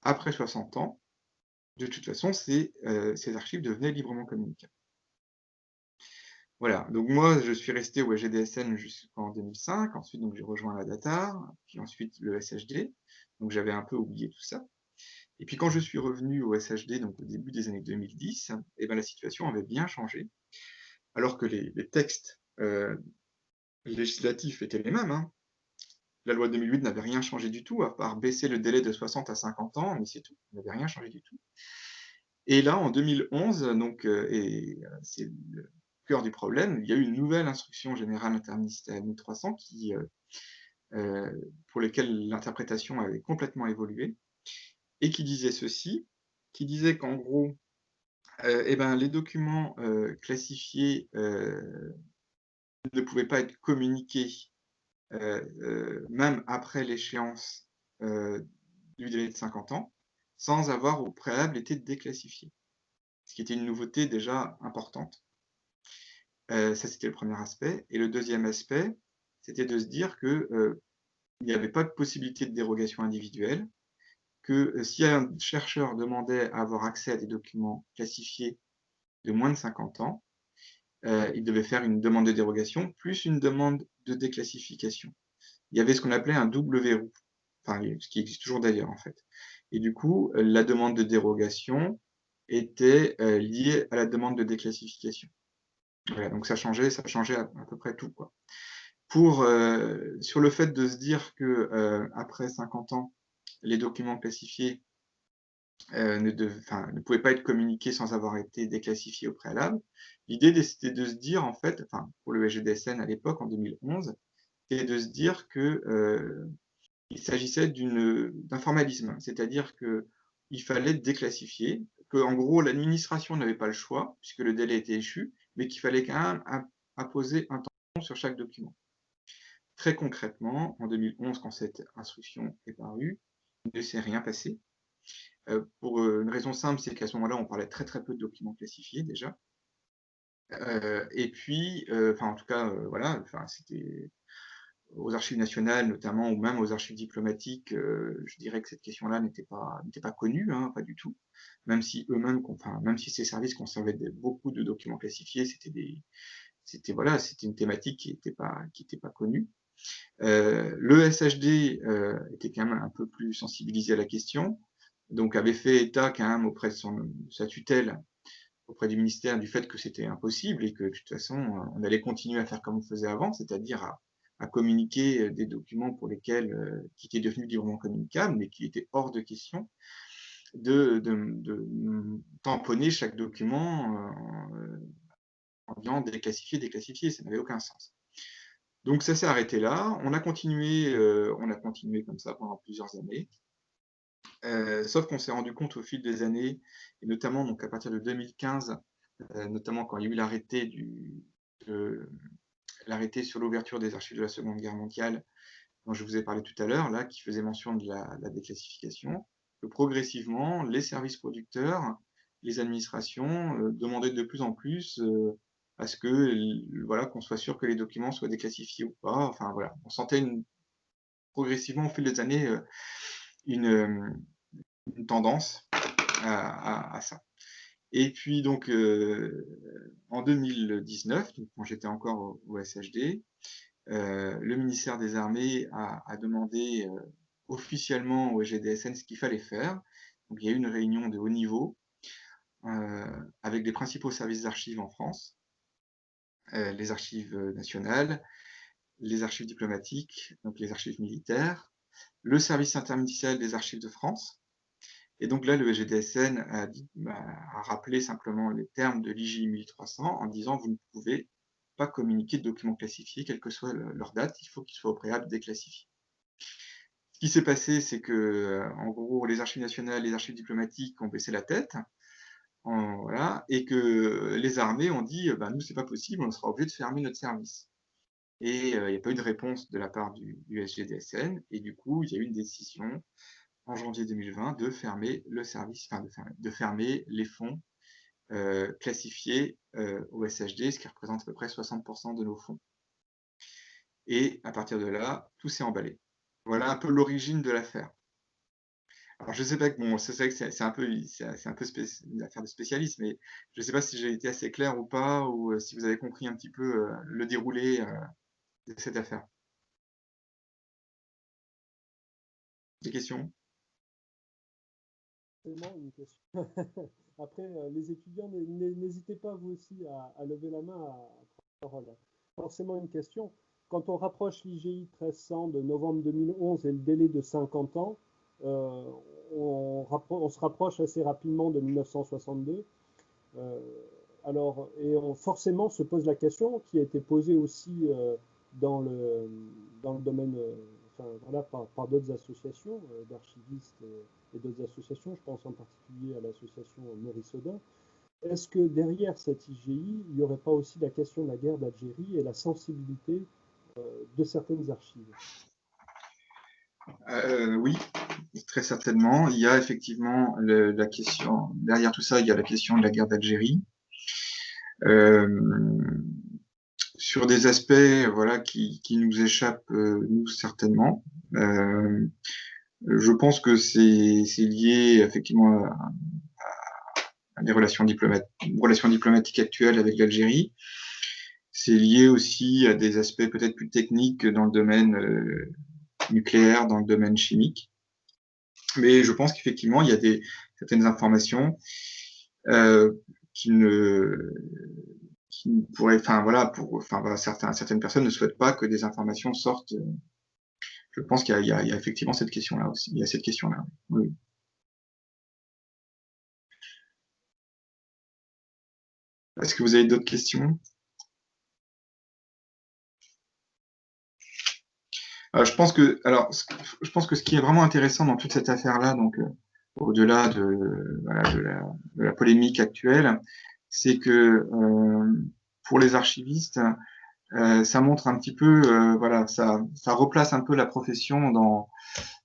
après 60 ans, de toute façon, ces archives devenaient librement communicables. Voilà, donc moi, je suis resté au SGDSN jusqu'en 2005, ensuite donc j'ai rejoint la DATAR, puis ensuite le SHD, donc j'avais un peu oublié tout ça. Et puis quand je suis revenu au SHD, donc au début des années 2010, la situation avait bien changé, alors que les textes législatifs étaient les mêmes, hein. La loi de 2008 n'avait rien changé du tout, à part baisser le délai de 60 à 50 ans, mais c'est tout, ça n'avait rien changé du tout. Et là, en 2011, donc, c'est le cœur du problème, il y a eu une nouvelle instruction générale interministérielle 1300 pour laquelle l'interprétation avait complètement évolué, et qui disait ceci, qui disait qu'en gros, les documents classifiés ne pouvaient pas être communiqués même après l'échéance du délai de 50 ans, sans avoir au préalable été déclassifiés. Ce qui était une nouveauté déjà importante. Ça, c'était le premier aspect. Et le deuxième aspect, c'était de se dire que il n'y avait pas de possibilité de dérogation individuelle, que si un chercheur demandait à avoir accès à des documents classifiés de moins de 50 ans, il devait faire une demande de dérogation plus une demande de déclassification. Il y avait ce qu'on appelait un double verrou, enfin, ce qui existe toujours d'ailleurs en fait. Et du coup, la demande de dérogation était liée à la demande de déclassification. Voilà, donc ça changeait à peu près tout, quoi. Sur le fait de se dire que après 50 ans, les documents classifiés ne pouvaient pas être communiqués sans avoir été déclassifiés au préalable, l'idée c'était de se dire, en fait, enfin, pour le SGDSN à l'époque, en 2011, c'était de se dire que il s'agissait d'un formalisme, c'est-à-dire qu'il fallait déclassifier, qu'en gros l'administration n'avait pas le choix, puisque le délai était échu, mais qu'il fallait quand même apposer un tampon sur chaque document. Très concrètement, en 2011, quand cette instruction est parue, il ne s'est rien passé. Pour une raison simple, c'est qu'à ce moment-là, on parlait très très peu de documents classifiés déjà. Et puis, en tout cas, voilà, c'était aux archives nationales notamment, ou même aux archives diplomatiques, je dirais que cette question-là n'était pas connue, hein, pas du tout. Même si eux-mêmes, même si ces services conservaient beaucoup de documents classifiés, c'était une thématique qui n'était pas connue. Le SHD était quand même un peu plus sensibilisé à la question, donc avait fait état quand même auprès de sa tutelle, auprès du ministère, du fait que c'était impossible et que de toute façon, on allait continuer à faire comme on faisait avant, c'est-à-dire à communiquer des documents pour lesquels qui étaient devenus librement communicables, mais qui étaient hors de question de tamponner chaque document en disant déclassifié, ça n'avait aucun sens. Donc ça s'est arrêté là. On a continué comme ça pendant plusieurs années. Sauf qu'on s'est rendu compte au fil des années, et notamment donc à partir de 2015, notamment quand il y a eu l'arrêté sur l'ouverture des archives de la Seconde Guerre mondiale, dont je vous ai parlé tout à l'heure, là, qui faisait mention de la déclassification, que progressivement, les services producteurs, les administrations demandaient de plus en plus à ce que, qu'on soit sûr que les documents soient déclassifiés ou pas. Enfin voilà, on sentait progressivement au fil des années une tendance à ça. Et puis donc en 2019, donc, quand j'étais encore au SHD, le ministère des Armées a demandé officiellement au SGDSN ce qu'il fallait faire. Donc il y a eu une réunion de haut niveau avec les principaux services d'archives en France, les archives nationales, les archives diplomatiques, donc les archives militaires, le service interministériel des archives de France. Et donc là, le SGDSN a rappelé simplement les termes de l'IJ 1300 en disant vous ne pouvez pas communiquer de documents classifiés, quelle que soit leur date, il faut qu'ils soient au préalable déclassifiés. Ce qui s'est passé, c'est que, en gros, les archives nationales, les archives diplomatiques ont baissé la tête, voilà, et que les armées ont dit nous, c'est pas possible, on sera obligé de fermer notre service. et il n'y a pas eu de réponse de la part du SGDSN, et du coup, il y a eu une décision en janvier 2020 de fermer le service, enfin de fermer les fonds classifiés au SHD, ce qui représente à peu près 60% de nos fonds. Et à partir de là, tout s'est emballé. Voilà un peu l'origine de l'affaire. Alors je sais pas que bon, c'est vrai que c'est un peu une affaire de spécialiste, mais je sais pas si j'ai été assez clair ou pas, ou si vous avez compris un petit peu le déroulé de cette affaire. Des questions? Forcément une question. Après, les étudiants, n'hésitez pas vous aussi à lever la main, à prendre la parole. Forcément une question. Quand on rapproche l'IGI 1300 de novembre 2011 et le délai de 50 ans, euh, on se rapproche assez rapidement de 1962. Euh, alors, forcément se pose la question qui a été posée aussi dans le, dans le domaine, enfin, voilà, par d'autres associations d'archivistes et d'autres associations, je pense en particulier à l'association Maurice Audin. Est-ce que derrière cette IGI, il n'y aurait pas aussi la question de la guerre d'Algérie et la sensibilité de certaines archives? Oui, très certainement. Il y a effectivement la question, derrière tout ça, il y a la question de la guerre d'Algérie. Sur des aspects voilà, qui nous échappent, nous, certainement. Je pense que c'est lié effectivement à des relations diplomatiques actuelles avec l'Algérie. C'est lié aussi à des aspects peut-être plus techniques dans le domaine nucléaire, dans le domaine chimique. Mais je pense qu'effectivement, il y a certaines informations qui ne pourraient, enfin voilà, certaines personnes ne souhaitent pas que des informations sortent. Je pense qu'il y a effectivement cette question-là aussi. Il y a cette question-là. Oui. Est-ce que vous avez d'autres questions? Je pense que ce qui est vraiment intéressant dans toute cette affaire-là, donc au-delà voilà, de la polémique actuelle, c'est que pour les archivistes, ça montre un petit peu, voilà, ça replace un peu la profession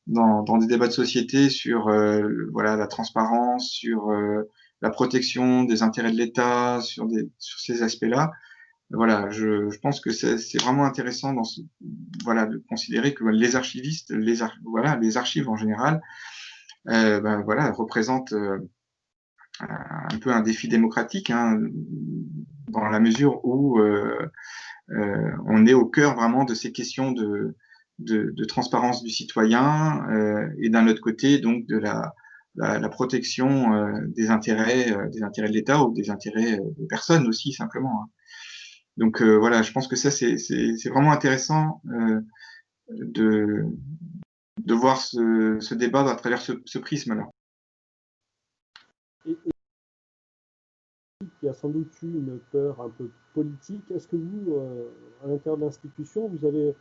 dans des débats de société sur voilà, la transparence, sur la protection des intérêts de l'État, sur ces aspects-là. Voilà, je pense que c'est vraiment intéressant voilà, de considérer que les archivistes, voilà, les archives en général, ben, voilà, représentent un peu un défi démocratique, hein, dans la mesure où on est au cœur vraiment de ces questions de transparence du citoyen et d'un autre côté donc de la protection des intérêts de l'État ou des intérêts des personnes aussi simplement. Hein. Donc voilà, je pense que ça c'est vraiment intéressant de voir ce débat à travers ce prisme-là. Et il y a sans doute eu une peur un peu politique. Est-ce que vous, à l'intérieur de l'institution, vous avez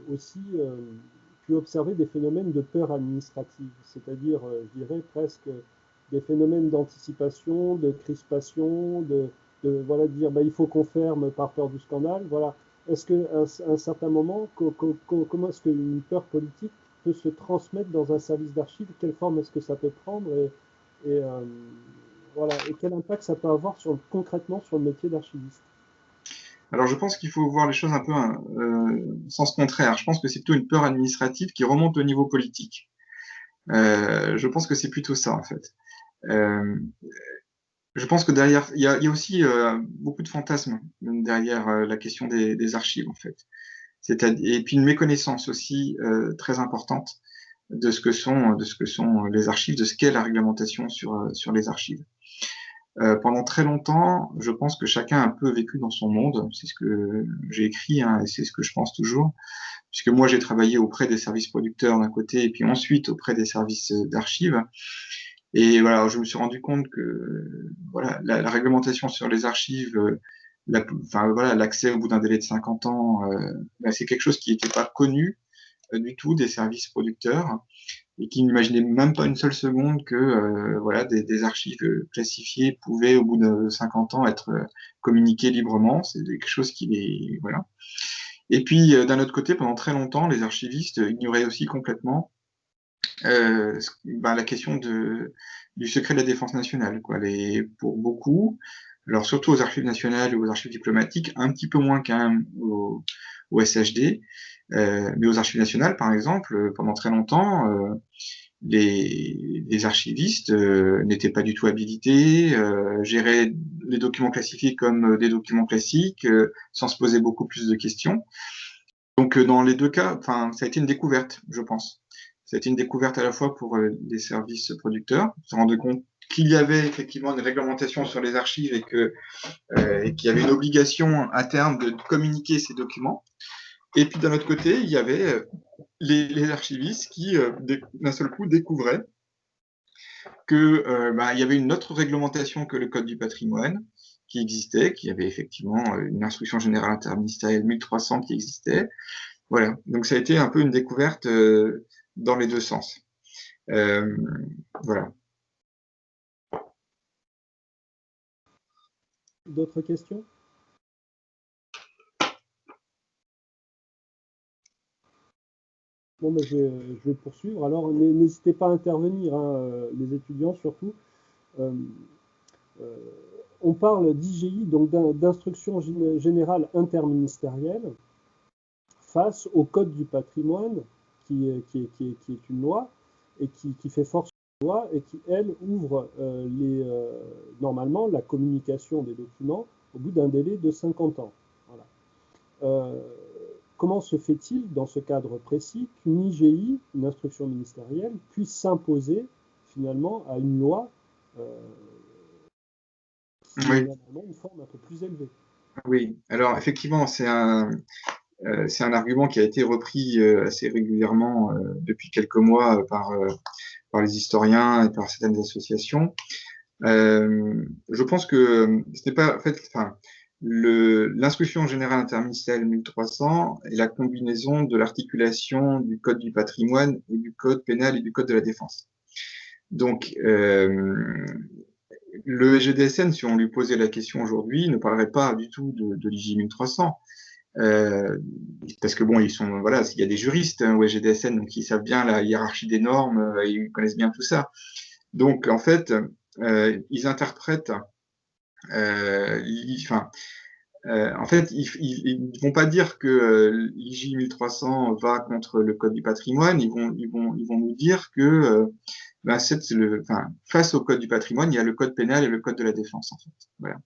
aussi pu observer des phénomènes de peur administrative, c'est-à-dire, je dirais, presque des phénomènes d'anticipation, de crispation, voilà, de dire bah, il faut qu'on ferme par peur du scandale. Voilà. Est-ce qu'à un certain moment, comment est-ce qu'une peur politique peut se transmettre dans un service d'archives? Quelle forme est-ce que ça peut prendre et, voilà, et quel impact ça peut avoir concrètement sur le métier d'archiviste? Alors je pense qu'il faut voir les choses un peu sens contraire. Je pense que c'est plutôt une peur administrative qui remonte au niveau politique. Je pense que c'est plutôt ça en fait. Je pense que derrière, il y a aussi beaucoup de fantasmes derrière la question des archives en fait. Et puis une méconnaissance aussi très importante de ce que sont les archives, de ce qu'est la réglementation sur les archives. Pendant très longtemps, je pense que chacun a un peu vécu dans son monde. C'est ce que j'ai écrit, hein, et c'est ce que je pense toujours. Puisque moi, j'ai travaillé auprès des services producteurs d'un côté, et puis ensuite auprès des services d'archives. Et voilà, je me suis rendu compte que voilà, la réglementation sur les archives, enfin voilà, l'accès au bout d'un délai de 50 ans, ben, c'est quelque chose qui n'était pas connu du tout des services producteurs et qui n'imaginait même pas une seule seconde que voilà, des archives classifiées pouvaient, au bout de 50 ans, être communiquées librement. C'est quelque chose qui les voilà. Et puis, d'un autre côté, pendant très longtemps, les archivistes ignoraient aussi complètement la question du secret de la défense nationale, quoi. Pour beaucoup, alors surtout aux archives nationales ou aux archives diplomatiques, un petit peu moins quand même au SHD, mais aux archives nationales, par exemple, pendant très longtemps, les archivistes n'étaient pas du tout habilités, géraient les documents classifiés comme des documents classiques, sans se poser beaucoup plus de questions. Donc, dans les deux cas, enfin, ça a été une découverte, je pense. Ça a été une découverte à la fois pour les services producteurs, se rendre compte qu'il y avait effectivement une réglementation sur les archives et qu'il y avait une obligation à terme de communiquer ces documents. Et puis d'un autre côté, il y avait les archivistes qui, d'un seul coup, découvraient que il y avait une autre réglementation que le Code du patrimoine qui existait, qui avait effectivement une instruction générale interministérielle 1300 qui existait. Voilà, donc ça a été un peu une découverte dans les deux sens. Voilà. D'autres questions? Bon, ben, je vais poursuivre. Alors, n'hésitez pas à intervenir, hein, les étudiants surtout. Euh, euh, on parle d'IGI, donc d'instruction générale interministérielle, face au Code du patrimoine, qui est une loi, et qui fait force à la loi, et qui, elle, ouvre normalement la communication des documents au bout d'un délai de 50 ans. Voilà. Comment se fait-il, dans ce cadre précis, qu'une IGI, une instruction ministérielle, puisse s'imposer finalement à une loi qui Oui. est normalement une forme un peu plus élevée? Oui, alors effectivement, c'est un argument qui a été repris assez régulièrement depuis quelques mois par les historiens et par certaines associations. Je pense que ce n'est pas, en fait, enfin, l'instruction générale interministérielle 1300 est la combinaison de l'articulation du Code du patrimoine et du Code pénal et du Code de la défense. Donc, le GDSN, si on lui posait la question aujourd'hui, ne parlerait pas du tout de l'IJ 1300. Parce que bon, voilà, il y a des juristes au GDSN, donc ils savent bien la hiérarchie des normes, ils connaissent bien tout ça. Donc, en fait, ils interprètent, en fait, ils vont pas dire que l'IJ 1300 va contre le Code du patrimoine, ils vont nous dire que face au Code du patrimoine, il y a le Code pénal et le Code de la défense, en fait. Voilà.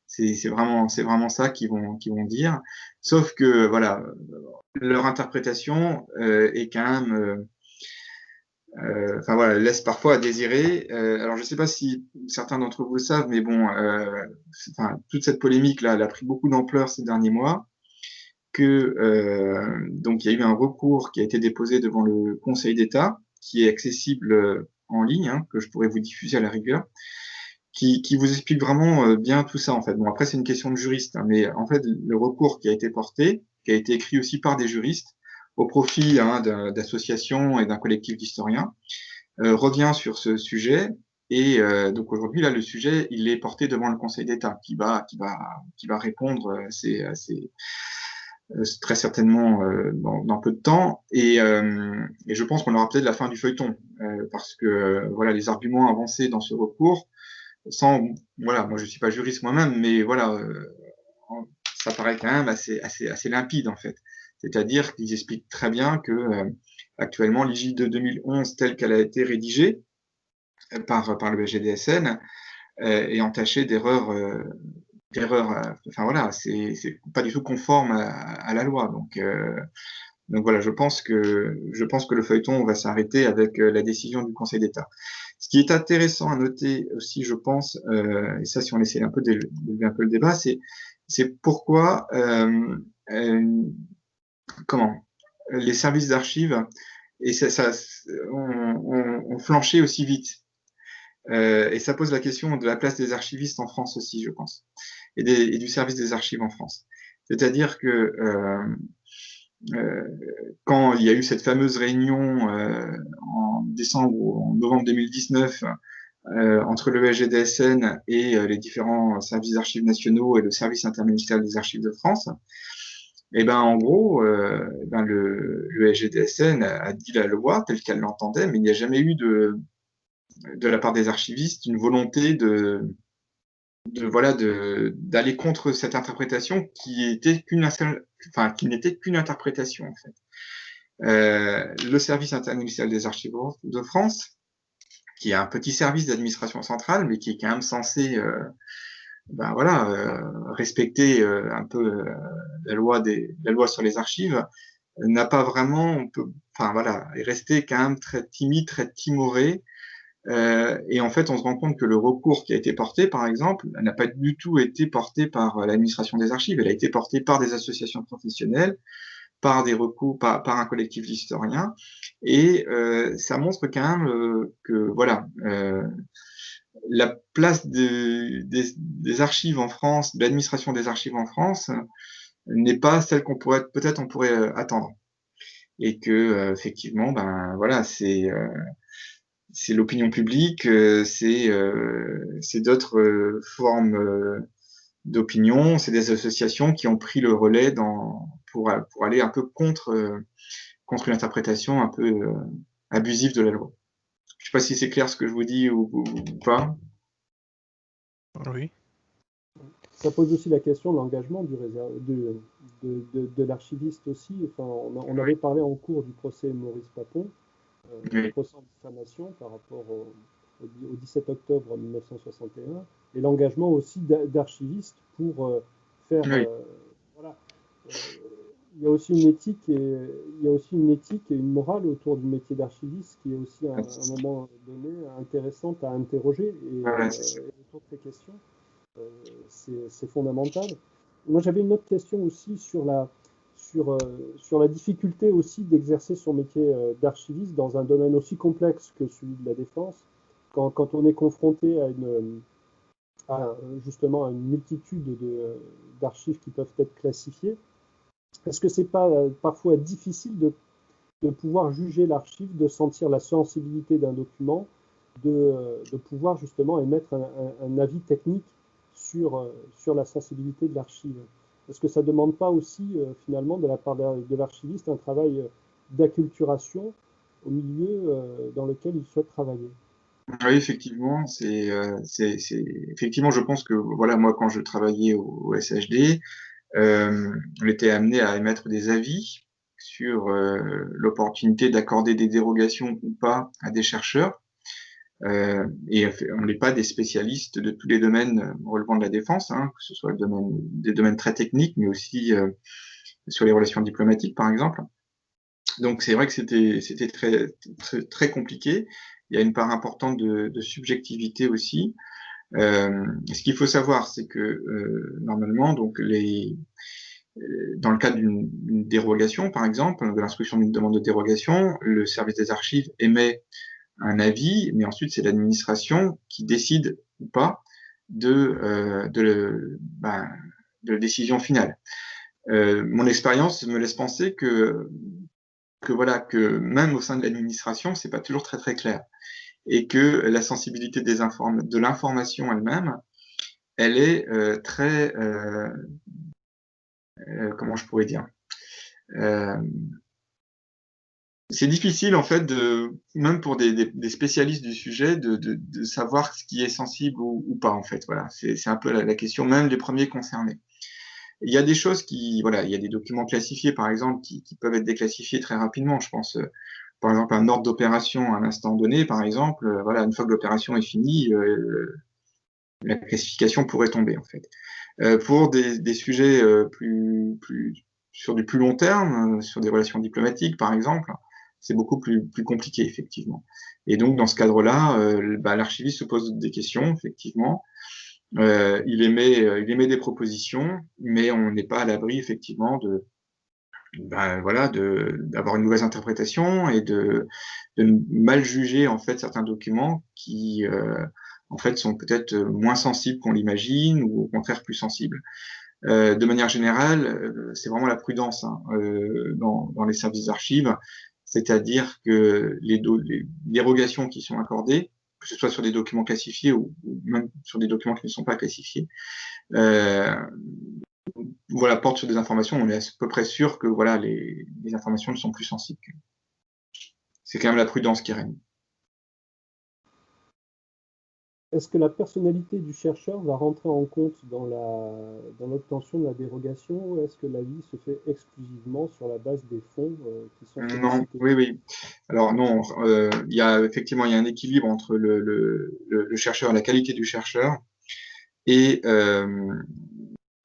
C'est vraiment ça qu'ils vont dire. Sauf que, voilà, leur interprétation est quand même voilà, laisse parfois à désirer. Alors, je ne sais pas si certains d'entre vous le savent, mais bon, toute cette polémique-là, elle a pris beaucoup d'ampleur ces derniers mois. Donc, il y a eu un recours qui a été déposé devant le Conseil d'État, qui est accessible en ligne, hein, que je pourrais vous diffuser à la rigueur, qui vous explique vraiment bien tout ça, en fait. Bon, après, c'est une question de juriste, hein, mais en fait, le recours qui a été porté, qui a été écrit aussi par des juristes, au profit d'associations et d'un collectif d'historiens, revient sur ce sujet. Et donc aujourd'hui, là, le sujet, il est porté devant le Conseil d'État, qui va répondre très certainement dans peu de temps. Et je pense qu'on aura peut-être la fin du feuilleton, parce que voilà, les arguments avancés dans ce recours, voilà, moi je suis pas juriste moi-même, mais voilà, ça paraît quand même assez limpide en fait. C'est-à-dire qu'ils expliquent très bien que actuellement l'IJ de 2011 telle qu'elle a été rédigée par le GDSN est entachée d'erreurs. Enfin voilà, c'est pas du tout conforme à la loi. Donc voilà, je pense que le feuilleton va s'arrêter avec la décision du Conseil d'État. Ce qui est intéressant à noter aussi, je pense, et ça, si on essaie un peu d'élever un peu le débat, c'est pourquoi comment les services d'archives et ont flanché aussi vite. Et ça pose la question de la place des archivistes en France aussi, je pense, et du service des archives en France. C'est-à-dire que quand il y a eu cette fameuse réunion en décembre ou en novembre 2019 entre le SGDSN et les différents services d'archives nationaux et le service interministériel des archives de France, Et ben en gros, le SGDSN a dit la loi telle qu'elle l'entendait, mais il n'y a jamais eu de la part des archivistes une volonté d'aller contre cette interprétation qui était qui n'était qu'une interprétation en fait. Le service interministériel des archives de France, qui est un petit service d'administration centrale, mais qui est quand même censé respecter un peu la loi sur les archives, n'a pas vraiment, est resté quand même très timide, très timoré. Et en fait, on se rend compte que le recours qui a été porté, par exemple, n'a pas du tout été porté par l'administration des archives, elle a été portée par des associations professionnelles, par des recours, par un collectif d'historiens, et ça montre quand même la place des archives en France, de l'administration des archives en France, n'est pas celle qu'on pourrait peut-être on pourrait attendre, et que effectivement, c'est l'opinion publique, c'est d'autres formes d'opinion, c'est des associations qui ont pris le relais pour aller un peu contre une interprétation un peu abusive de la loi. Je ne sais pas si c'est clair ce que je vous dis ou pas. Oui. Ça pose aussi la question de l'engagement de l'archiviste aussi. Enfin, on avait parlé en cours du procès Maurice Papon, Oui. procès en diffamation par rapport au 17 octobre 1961, et l'engagement aussi d'archivistes pour faire. Oui. Voilà. Il y a aussi une éthique et une morale autour du métier d'archiviste qui est aussi à un moment donné intéressante à interroger et autour de ces questions. C'est fondamental. Moi, j'avais une autre question aussi sur la difficulté aussi d'exercer son métier d'archiviste dans un domaine aussi complexe que celui de la défense, quand on est confronté justement à une multitude d'archives qui peuvent être classifiées. Est-ce que c'est pas parfois difficile de pouvoir juger l'archive, de sentir la sensibilité d'un document, de pouvoir justement émettre un avis technique sur la sensibilité de l'archive? Est-ce que ça ne demande pas aussi, finalement, de la part de l'archiviste, un travail d'acculturation au milieu dans lequel il souhaite travailler? Oui, effectivement, effectivement, je pense que voilà, moi, quand je travaillais au SHD, on était amené à émettre des avis sur l'opportunité d'accorder des dérogations ou pas à des chercheurs. Et on n'est pas des spécialistes de tous les domaines relevant de la défense, hein, que ce soit des domaines très techniques, mais aussi sur les relations diplomatiques, par exemple. Donc c'est vrai que c'était très compliqué. Il y a une part importante de subjectivité aussi. Ce qu'il faut savoir, c'est que normalement, donc dans le cadre d'une dérogation, par exemple, de l'instruction d'une demande de dérogation, le service des archives émet un avis, mais ensuite c'est l'administration qui décide ou pas de la décision finale. Mon expérience me laisse penser que même au sein de l'administration, c'est pas toujours très très clair, et que la sensibilité de l'information elle-même, elle est comment je pourrais dire, c'est difficile en fait même pour des spécialistes du sujet de savoir ce qui est sensible ou pas en fait. Voilà, c'est un peu la question, même les premiers concernés. Il y a des choses il y a des documents classifiés par exemple qui peuvent être déclassifiés très rapidement. Je pense par exemple un ordre d'opération à un instant donné, par exemple. Une fois que l'opération est finie, la classification pourrait tomber en fait. Pour des sujets sur du plus long terme, sur des relations diplomatiques par exemple, c'est beaucoup plus compliqué effectivement. Et donc dans ce cadre-là, l'archiviste se pose des questions effectivement. Il émet des propositions, mais on n'est pas à l'abri effectivement d'avoir une mauvaise interprétation et de mal juger en fait certains documents qui en fait sont peut-être moins sensibles qu'on l'imagine ou au contraire plus sensibles. De manière générale, c'est vraiment la prudence dans les services d'archives, c'est-à-dire que les dérogations qui sont accordées, que ce soit sur des documents classifiés ou même sur des documents qui ne sont pas classifiés, voilà, porte sur des informations, on est à peu près sûr que voilà, les informations ne sont plus sensibles. C'est quand même la prudence qui règne. Est-ce que la personnalité du chercheur va rentrer en compte dans l'obtention de la dérogation ou est-ce que l'avis se fait exclusivement sur la base des fonds qui sont Non, sollicités? oui, oui. Alors non, il y a effectivement il y a un équilibre entre le chercheur, la qualité du chercheur et,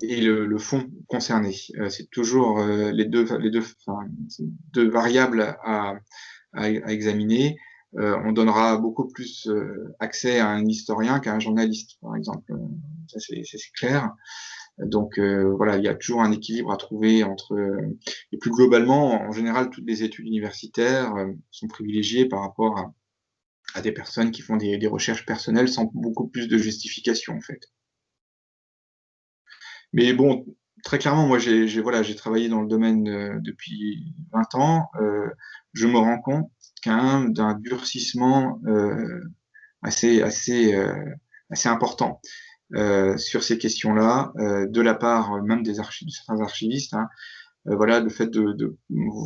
le fond concerné. C'est toujours deux variables à examiner. On donnera beaucoup plus accès à un historien qu'à un journaliste, par exemple. Ça, c'est clair. Donc voilà, il y a toujours un équilibre à trouver entre. Et plus globalement, en général, toutes les études universitaires sont privilégiées par rapport à des personnes qui font des recherches personnelles sans beaucoup plus de justification, en fait. Mais bon, très clairement, moi, voilà, j'ai travaillé dans le domaine depuis 20 ans. Je me rends compte d'un durcissement assez important sur ces questions-là, de la part même de certains archivistes. Hein. Voilà, le fait de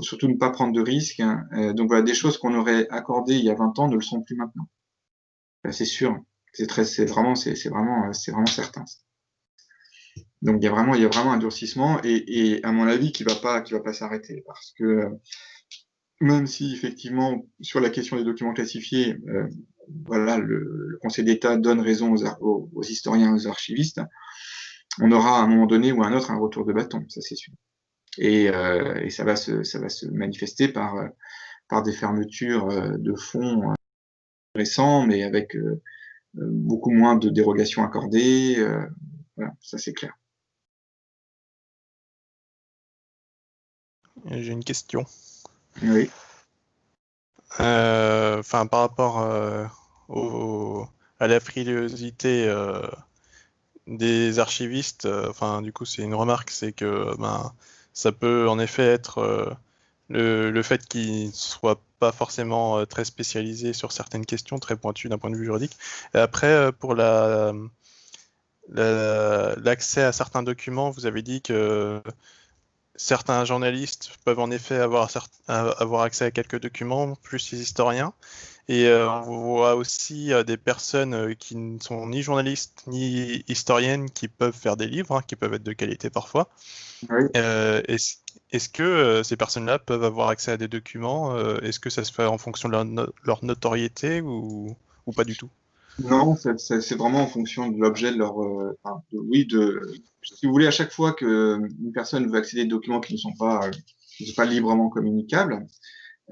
surtout ne pas prendre de risques. Hein. Donc voilà, des choses qu'on aurait accordées il y a 20 ans ne le sont plus maintenant. C'est sûr. C'est vraiment certain. Donc il y a vraiment un durcissement et à mon avis qui va pas s'arrêter parce que même si effectivement sur la question des documents classifiés, voilà, le Conseil d'État donne raison aux historiens, aux archivistes, on aura à un moment donné ou à un autre un retour de bâton, ça c'est sûr. Et ça va se manifester par des fermetures de fonds récents, mais avec beaucoup moins de dérogations accordées. Voilà, ça c'est clair. J'ai une question. Oui. Enfin, par rapport à la frilosité des archivistes, enfin, du coup, c'est une remarque, c'est que ça peut en effet être le fait qu'ils ne soient pas forcément très spécialisés sur certaines questions, très pointues d'un point de vue juridique. Et après, pour l'accès à certains documents, vous avez dit que certains journalistes peuvent en effet avoir accès à quelques documents, plus les historiens. Et on voit aussi des personnes qui ne sont ni journalistes ni historiennes qui peuvent faire des livres, hein, qui peuvent être de qualité parfois. Oui. Est-ce que ces personnes-là peuvent avoir accès à des documents? Est-ce que ça se fait en fonction de leur notoriété ou pas du tout? Non, c'est vraiment en fonction de l'objet de leur. Si vous voulez, à chaque fois qu'une personne veut accéder à des documents qui ne sont pas librement communicables,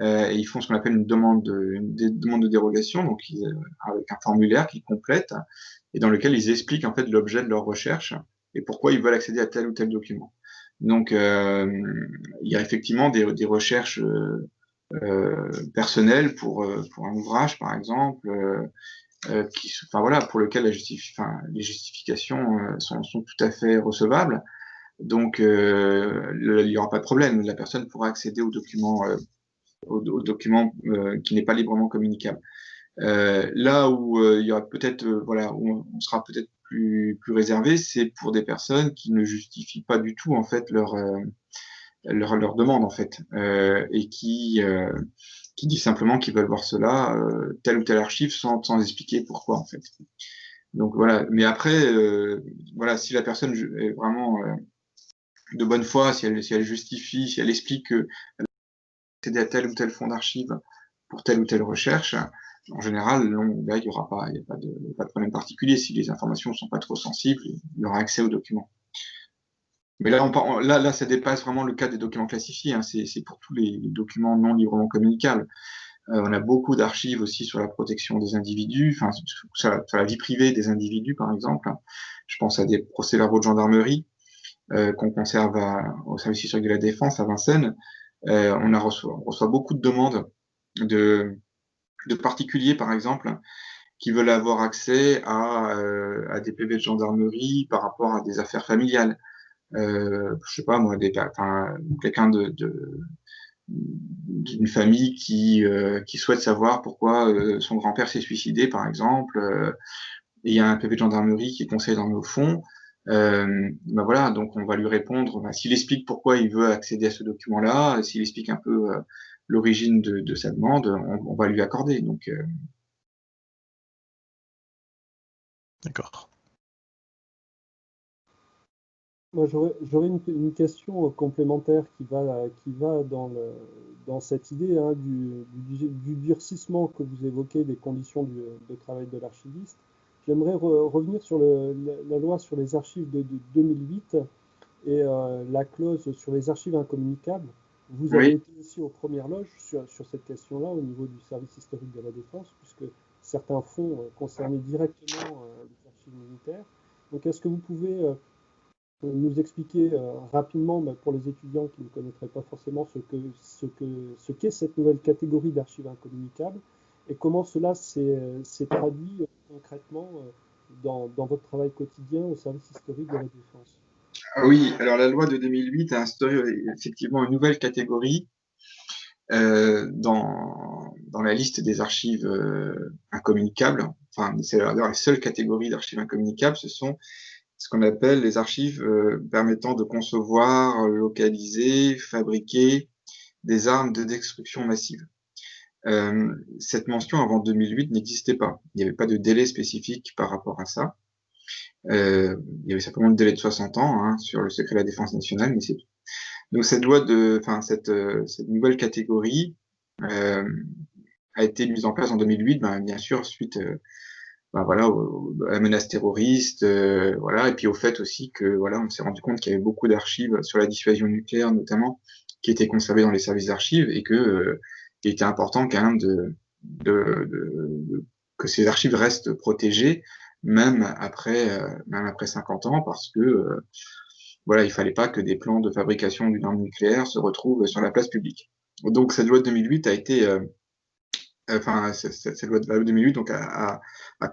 et ils font ce qu'on appelle une demande de dérogation, donc avec un formulaire qu'ils complètent et dans lequel ils expliquent en fait l'objet de leur recherche et pourquoi ils veulent accéder à tel ou tel document. Donc, il y a effectivement des recherches personnelles pour un ouvrage, par exemple. Enfin voilà, pour lequel les justifications sont tout à fait recevables. Donc, il n'y aura pas de problème. La personne pourra accéder aux documents, qui n'est pas librement communicable. Là où il y aura peut-être, voilà, où on sera peut-être plus réservé, c'est pour des personnes qui ne justifient pas du tout en fait leur demande en fait, et qui disent simplement qu'ils veulent voir cela, tel ou tel archive, sans expliquer pourquoi en fait. Donc voilà. Mais après, voilà, si la personne est vraiment de bonne foi, si elle justifie, si elle explique que elle a accédé à tel ou tel fonds d'archives pour telle ou telle recherche, en général, non, là, il y a pas de problème particulier. Si les informations ne sont pas trop sensibles, il y aura accès aux documents. Mais là, ça dépasse vraiment le cas des documents classifiés. Hein. C'est pour tous les documents non librement communicables. On a beaucoup d'archives aussi sur la protection des individus, enfin sur la vie privée des individus, par exemple. Je pense à des procès-verbaux de gendarmerie qu'on conserve au service historique de la défense à Vincennes. On reçoit beaucoup de demandes de particuliers, par exemple, qui veulent avoir accès à des PV de gendarmerie par rapport à des affaires familiales. Je sais pas moi, quelqu'un d'une famille qui souhaite savoir pourquoi son grand-père s'est suicidé, par exemple. Et il y a un PV de gendarmerie qui est conseillé dans nos fonds. Ben voilà, donc on va lui répondre, s'il explique pourquoi il veut accéder à ce document-là, s'il explique un peu l'origine de sa demande, on va lui accorder. Donc, D'accord. Moi, j'aurais une question complémentaire qui va dans cette idée hein, du durcissement que vous évoquez des conditions de travail de l'archiviste. J'aimerais revenir sur la loi sur les archives de 2008 et la clause sur les archives incommunicables. Vous avez oui, été aussi aux premières loges sur cette question-là au niveau du service historique de la Défense, puisque certains fonds concernaient directement les archives militaires. Donc, est-ce que vous pouvez nous expliquer rapidement, pour les étudiants qui ne connaîtraient pas forcément ce qu'est cette nouvelle catégorie d'archives incommunicables et comment cela s'est traduit concrètement dans votre travail quotidien au service historique de la Défense? ah oui, alors la loi de 2008 a instauré effectivement une nouvelle catégorie dans la liste des archives incommunicables. Enfin, c'est d'ailleurs la seule catégorie d'archives incommunicables, ce sont ce qu'on appelle les archives permettant de concevoir, localiser, fabriquer des armes de destruction massive. Cette mention avant 2008 n'existait pas. Il n'y avait pas de délai spécifique par rapport à ça. Il y avait simplement le délai de 60 ans hein, sur le secret de la défense nationale, mais c'est tout. Donc cette nouvelle catégorie euh, a été mise en place en 2008, bien sûr suite voilà, à la menace terroriste, voilà, et puis au fait aussi que voilà, on s'est rendu compte qu'il y avait beaucoup d'archives sur la dissuasion nucléaire notamment qui étaient conservées dans les services d'archives et que il était important quand même que ces archives restent protégées même après 50 ans parce que voilà, il fallait pas que des plans de fabrication d'une arme nucléaire se retrouvent sur la place publique. Donc cette loi de 2008 a été cette loi de 2008 donc a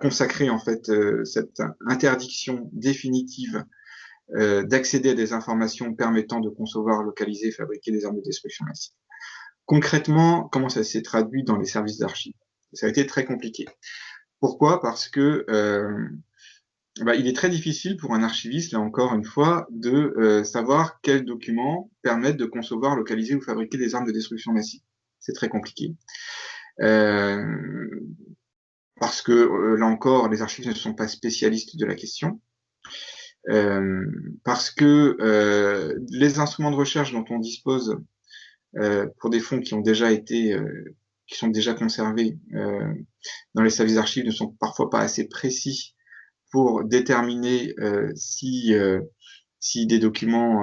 consacré en fait cette interdiction définitive d'accéder à des informations permettant de concevoir, localiser, fabriquer des armes de destruction massive. Concrètement, comment ça s'est traduit dans les services d'archives? Ça a été très compliqué. Pourquoi? Parce que il est très difficile pour un archiviste, là encore une fois, de savoir quels documents permettent de concevoir, localiser ou fabriquer des armes de destruction massive. C'est très compliqué. Parce que là encore, les archivistes ne sont pas spécialistes de la question. Parce que les instruments de recherche dont on dispose pour des fonds qui ont déjà été qui sont déjà conservés dans les services d'archives ne sont parfois pas assez précis pour déterminer si des documents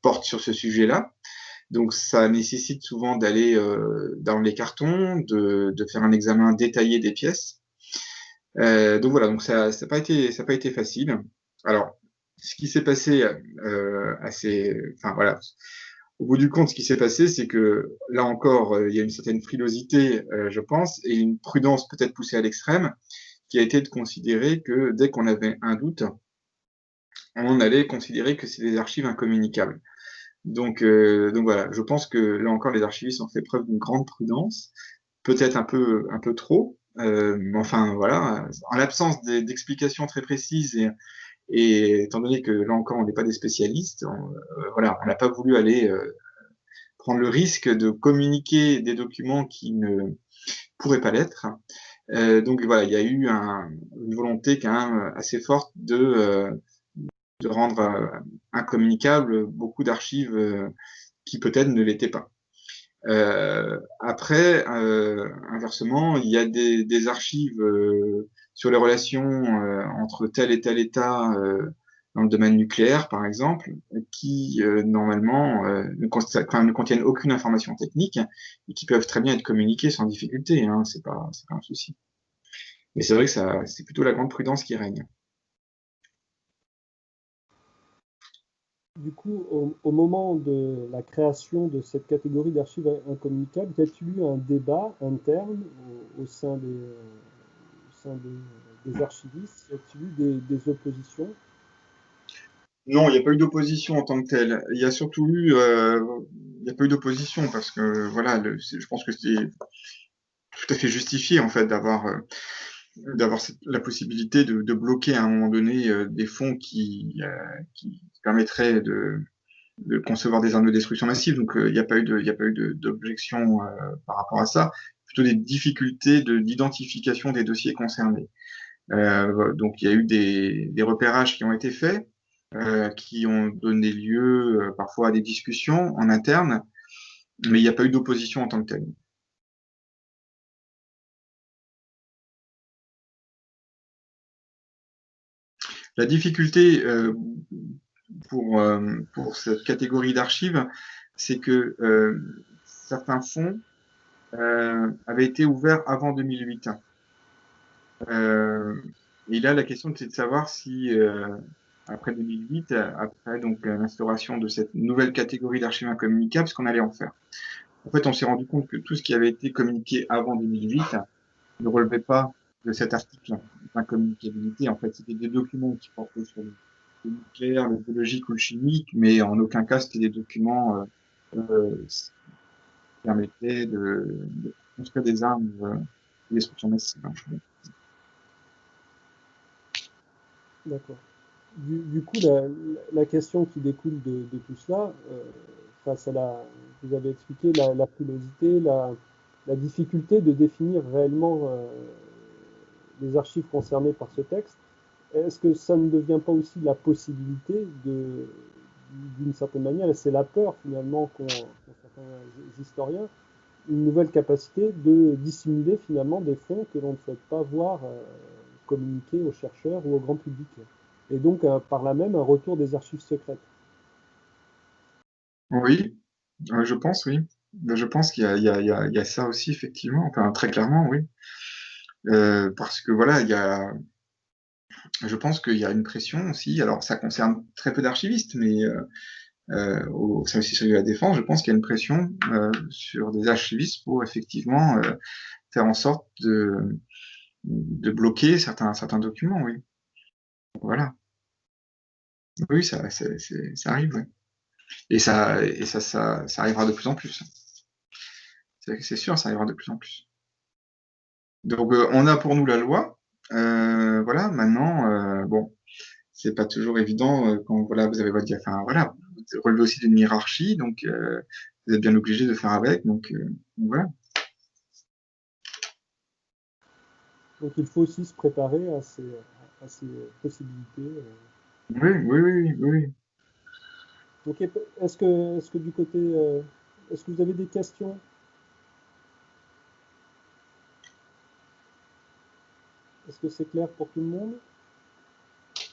portent sur ce sujet-là. Donc ça nécessite souvent d'aller dans les cartons, de faire un examen détaillé des pièces. Donc voilà, donc ça n'a pas été facile. Alors ce qui s'est passé voilà. Au bout du compte, ce qui s'est passé, c'est que là encore, il y a une certaine frilosité, je pense, et une prudence peut-être poussée à l'extrême, qui a été de considérer que dès qu'on avait un doute, on allait considérer que c'est des archives incommunicables. Donc voilà, je pense que là encore, les archivistes ont fait preuve d'une grande prudence, peut-être un peu trop. Mais enfin voilà, en l'absence d'explications très précises et étant donné que là encore on n'est pas des spécialistes, on n'a pas voulu aller prendre le risque de communiquer des documents qui ne pourraient pas l'être. Donc voilà, il y a eu une volonté quand même assez forte de rendre incommunicables beaucoup d'archives qui peut-être ne l'étaient pas. Après, inversement, il y a des archives sur les relations entre tel et tel État dans le domaine nucléaire, par exemple, qui normalement ne contiennent aucune information technique et qui peuvent très bien être communiquées sans difficulté. Hein, c'est pas un souci. Mais c'est vrai que c'est plutôt la grande prudence qui règne. Du coup, au moment de la création de cette catégorie d'archives incommunicables, y a-t-il eu un débat interne au sein des archivistes? Y a-t-il eu des oppositions? Non, il n'y a pas eu d'opposition en tant que telle. Il y a surtout eu, il n'y a pas eu d'opposition parce que voilà, je pense que c'est tout à fait justifié en fait d'avoir d'avoir la possibilité de bloquer à un moment donné des fonds qui permettraient de concevoir des armes de destruction massive. Donc, il n'y a pas eu d'objection par rapport à ça. Plutôt des difficultés d'identification des dossiers concernés. Donc, il y a eu des repérages qui ont été faits, qui ont donné lieu parfois à des discussions en interne, mais il n'y a pas eu d'opposition en tant que telle. La difficulté pour cette catégorie d'archives, c'est que certains fonds avaient été ouverts avant 2008. Et là, la question, c'est de savoir si, après 2008, après donc l'instauration de cette nouvelle catégorie d'archives incommunicables, ce qu'on allait en faire. En fait, on s'est rendu compte que tout ce qui avait été communiqué avant 2008 ne relevait pas de cet article d'incommunicabilité. En fait, c'était des documents qui portaient sur le nucléaire, le biologique ou le chimique, mais en aucun cas, c'était des documents qui permettaient de construire des armes de destruction massive. D'accord. Du coup, la question qui découle de tout cela, face à vous avez expliqué la frilosité, la difficulté de définir réellement les archives concernées par ce texte. Est-ce que ça ne devient pas aussi la possibilité d'une certaine manière, et c'est la peur finalement qu'ont certains historiens, une nouvelle capacité de dissimuler finalement des fonds que l'on ne souhaite pas voir communiquer aux chercheurs ou au grand public. Et donc, par là même, un retour des archives secrètes. Oui, je pense, oui. Je pense qu'il y a ça aussi, effectivement. Enfin, très clairement, oui. Parce que voilà, je pense qu'il y a une pression aussi. Alors, ça concerne très peu d'archivistes, mais au service historique de la défense, je pense qu'il y a une pression sur des archivistes pour effectivement faire en sorte de bloquer certains documents, oui. Voilà. Oui, ça arrive, oui. Et ça arrivera de plus en plus. C'est sûr, ça arrivera de plus en plus. Donc, on a pour nous la loi. Voilà, maintenant, bon, c'est pas toujours évident quand voilà, vous avez votre enfin voilà, vous relevez aussi d'une hiérarchie, donc vous êtes bien obligé de faire avec. Donc voilà. Donc, il faut aussi se préparer à ces possibilités. Oui, oui, oui, oui, oui. Donc, est-ce que du côté, est-ce que vous avez des questions? Est-ce que c'est clair pour tout le monde?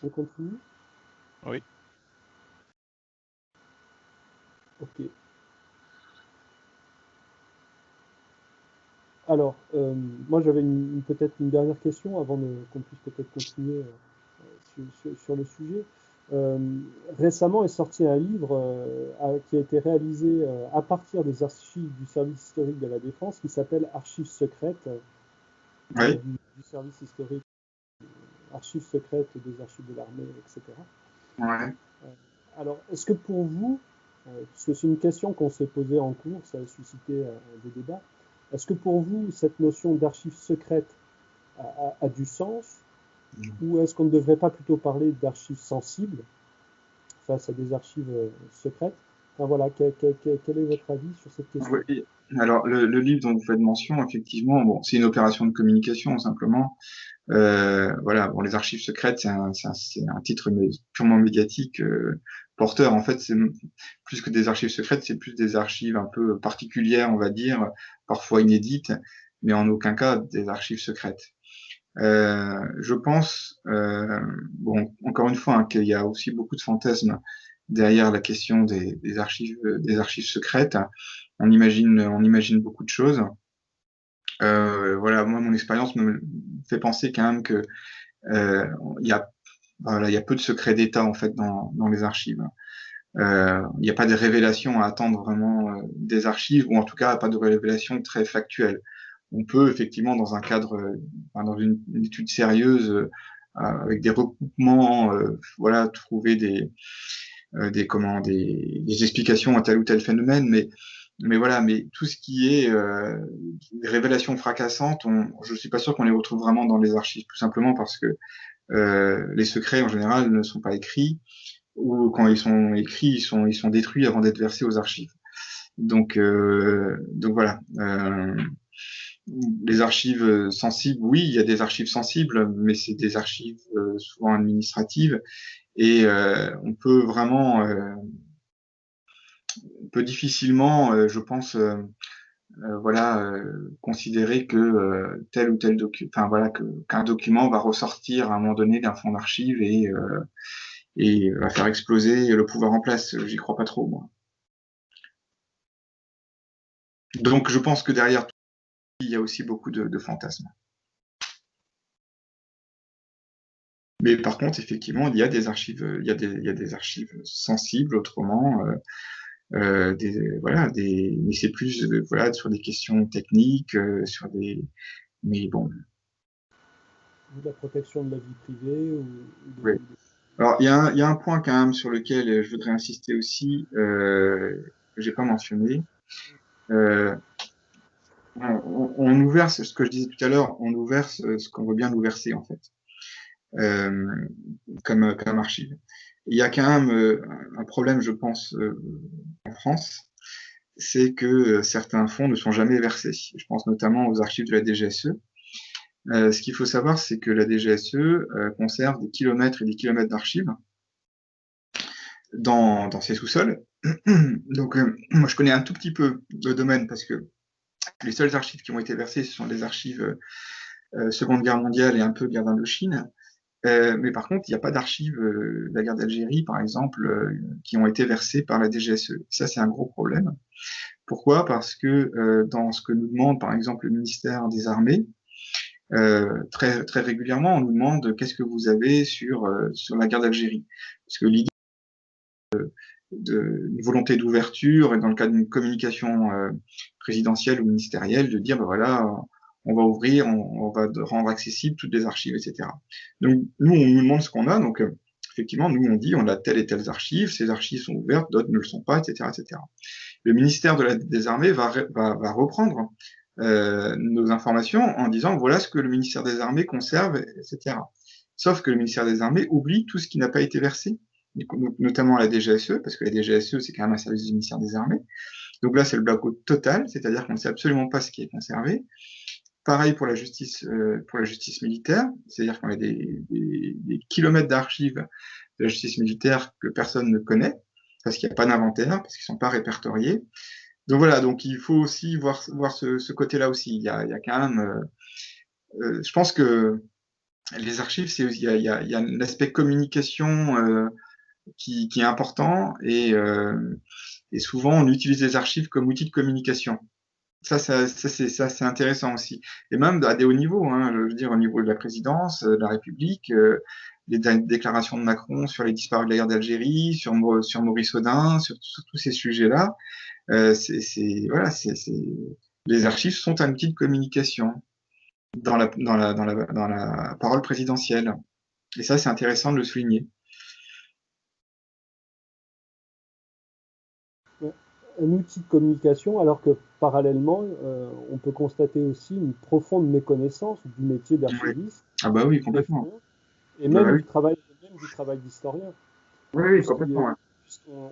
On continue? Oui. Ok. Alors, moi j'avais peut-être une dernière question avant qu'on puisse peut-être continuer sur le sujet. Euh, Récemment est sorti un livre qui a été réalisé à partir des archives du service historique de la Défense qui s'appelle Archives secrètes Oui. du service historique, archives secrètes des archives de l'armée, etc. Ouais. Alors, est-ce que pour vous, parce que c'est une question qu'on s'est posée en cours, ça a suscité des débats, est-ce que pour vous, cette notion d'archives secrètes a du sens, ou est-ce qu'on ne devrait pas plutôt parler d'archives sensibles face à des archives secrètes? Enfin voilà, quel est votre avis sur cette question? Oui. Alors, le livre dont vous faites mention, effectivement, bon, c'est une opération de communication, simplement. Voilà, bon, les archives secrètes, c'est un titre purement médiatique, porteur. En fait, c'est plus que des archives secrètes, c'est plus des archives un peu particulières, on va dire, parfois inédites, mais en aucun cas des archives secrètes. Je pense, bon, encore une fois, hein, qu'il y a aussi beaucoup de fantasmes derrière la question des archives secrètes. On imagine beaucoup de choses. Voilà, moi, mon expérience me fait penser quand même que il y a, voilà, il y a peu de secrets d'État en fait dans les archives. Il n'y a pas de révélations à attendre vraiment des archives, ou en tout cas pas de révélations très factuelles. On peut effectivement dans un cadre, dans une étude sérieuse, avec des recoupements, voilà, trouver des explications à tel ou tel phénomène, mais Mais voilà, mais tout ce qui est des révélations fracassantes, je suis pas sûr qu'on les retrouve vraiment dans les archives, tout simplement parce que les secrets en général ne sont pas écrits, ou quand ils sont écrits, ils sont détruits avant d'être versés aux archives. Donc voilà. Les archives sensibles, oui, il y a des archives sensibles, mais c'est des archives souvent administratives, et on peut vraiment, on peut difficilement, je pense, voilà, considérer que tel ou tel document, enfin voilà, qu'un document va ressortir à un moment donné d'un fond d'archives et va faire exploser le pouvoir en place. J'y crois pas trop, moi. Donc je pense que derrière tout, il y a aussi beaucoup de fantasmes. Mais par contre, effectivement, il y a des archives, il y a des archives sensibles autrement, voilà, mais c'est plus, voilà, sur des questions techniques, mais bon. La protection de la vie privée Oui. Alors, il y a un point quand même sur lequel je voudrais insister aussi, que j'ai pas mentionné. On nous verse, ce que je disais tout à l'heure, on nous verse ce qu'on veut bien nous verser, en fait, comme archive. Il y a quand même un problème, je pense, en France, c'est que certains fonds ne sont jamais versés. Je pense notamment aux archives de la DGSE. Ce qu'il faut savoir, c'est que la DGSE conserve des kilomètres et des kilomètres d'archives dans ses sous-sols. Donc, moi, je connais un tout petit peu le domaine parce que les seules archives qui ont été versées, ce sont des archives Seconde Guerre mondiale et un peu guerre d'Indochine. Mais par contre, il n'y a pas d'archives de la guerre d'Algérie, par exemple, qui ont été versées par la DGSE. Ça, c'est un gros problème. Pourquoi? Parce que dans ce que nous demande, par exemple, le ministère des Armées, très, très régulièrement, on nous demande qu'est-ce que vous avez sur la guerre d'Algérie. Parce que l'idée d'une volonté d'ouverture et dans le cadre d'une communication présidentielle ou ministérielle, de dire, ben voilà, on va ouvrir, on va rendre accessibles toutes les archives, etc. Donc, nous, on nous demande ce qu'on a. Donc, effectivement, nous, on dit, on a telles et telles archives, ces archives sont ouvertes, d'autres ne le sont pas, etc., etc. Le ministère des Armées va reprendre nos informations en disant, voilà ce que le ministère des Armées conserve, etc. Sauf que le ministère des Armées oublie tout ce qui n'a pas été versé, notamment la DGSE, parce que la DGSE, c'est quand même un service du ministère des Armées. Donc là, c'est le blackout total, c'est-à-dire qu'on ne sait absolument pas ce qui est conservé. Pareil pour la justice militaire, c'est-à-dire qu'on a des kilomètres d'archives de la justice militaire que personne ne connaît, parce qu'il n'y a pas d'inventaire, parce qu'ils ne sont pas répertoriés. Donc voilà, donc il faut aussi voir ce côté-là aussi. Il y a quand même, je pense que les archives, il y a un aspect communication qui est important et souvent on utilise les archives comme outil de communication. Ça c'est intéressant aussi. Et même à des hauts niveaux, hein, je veux dire au niveau de la présidence, de la République, les déclarations de Macron sur les disparus de la guerre d'Algérie, sur Maurice Audin, sur tous ces sujets-là. Voilà, les archives sont un outil de communication dans la parole présidentielle. Et ça, c'est intéressant de le souligner. Un outil de communication, alors que parallèlement, on peut constater aussi une profonde méconnaissance du métier d'archiviste. Oui. Ah bah oui, complètement. Et même, du travail d'historien. Oui, oui, complètement.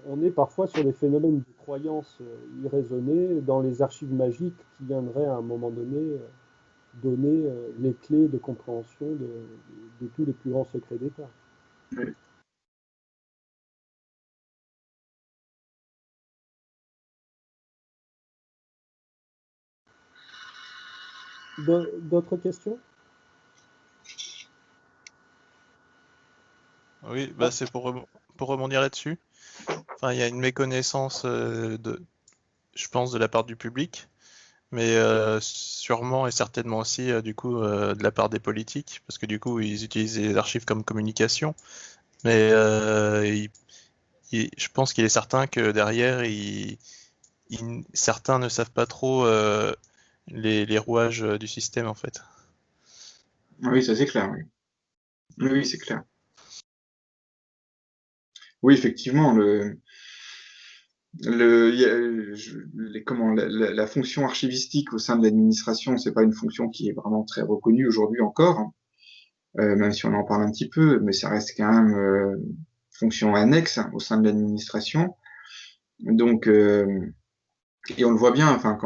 On est parfois sur des phénomènes de croyances irraisonnées dans les archives magiques qui viendraient à un moment donné donner les clés de compréhension de tous les plus grands secrets d'État. Oui. D'autres questions? Oui, bah c'est pour rebondir là-dessus. Enfin, il y a une méconnaissance je pense, de la part du public, mais sûrement et certainement aussi du coup de la part des politiques, parce que du coup ils utilisent les archives comme communication. Mais je pense qu'il est certain que derrière, certains ne savent pas trop les rouages du système en fait. Oui, ça c'est clair. Oui, oui, c'est clair. Oui, effectivement, la fonction archivistique au sein de l'administration, c'est pas une fonction qui est vraiment très reconnue aujourd'hui encore, hein. Même si on en parle un petit peu, mais ça reste quand même fonction annexe, hein, au sein de l'administration. Donc, et on le voit bien, enfin,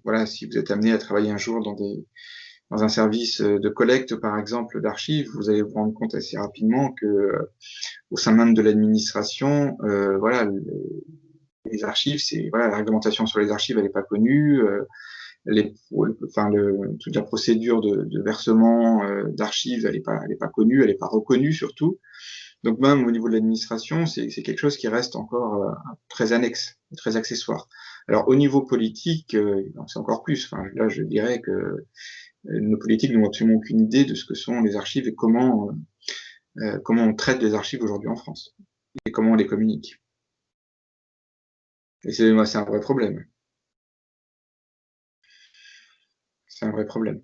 voilà, si vous êtes amené à travailler un jour dans un service de collecte, par exemple, d'archives, vous allez vous rendre compte assez rapidement que au sein même de l'administration, voilà, les archives, voilà, la réglementation sur les archives, elle n'est pas connue. Toute la procédure de versement d'archives, elle est pas connue, elle n'est pas reconnue surtout. Donc même au niveau de l'administration, c'est quelque chose qui reste encore très annexe, très accessoire. Alors au niveau politique, c'est encore plus. Enfin, là, je dirais que nos politiques n'ont absolument aucune idée de ce que sont les archives et comment on traite les archives aujourd'hui en France et comment on les communique. Et c'est un vrai problème. C'est un vrai problème.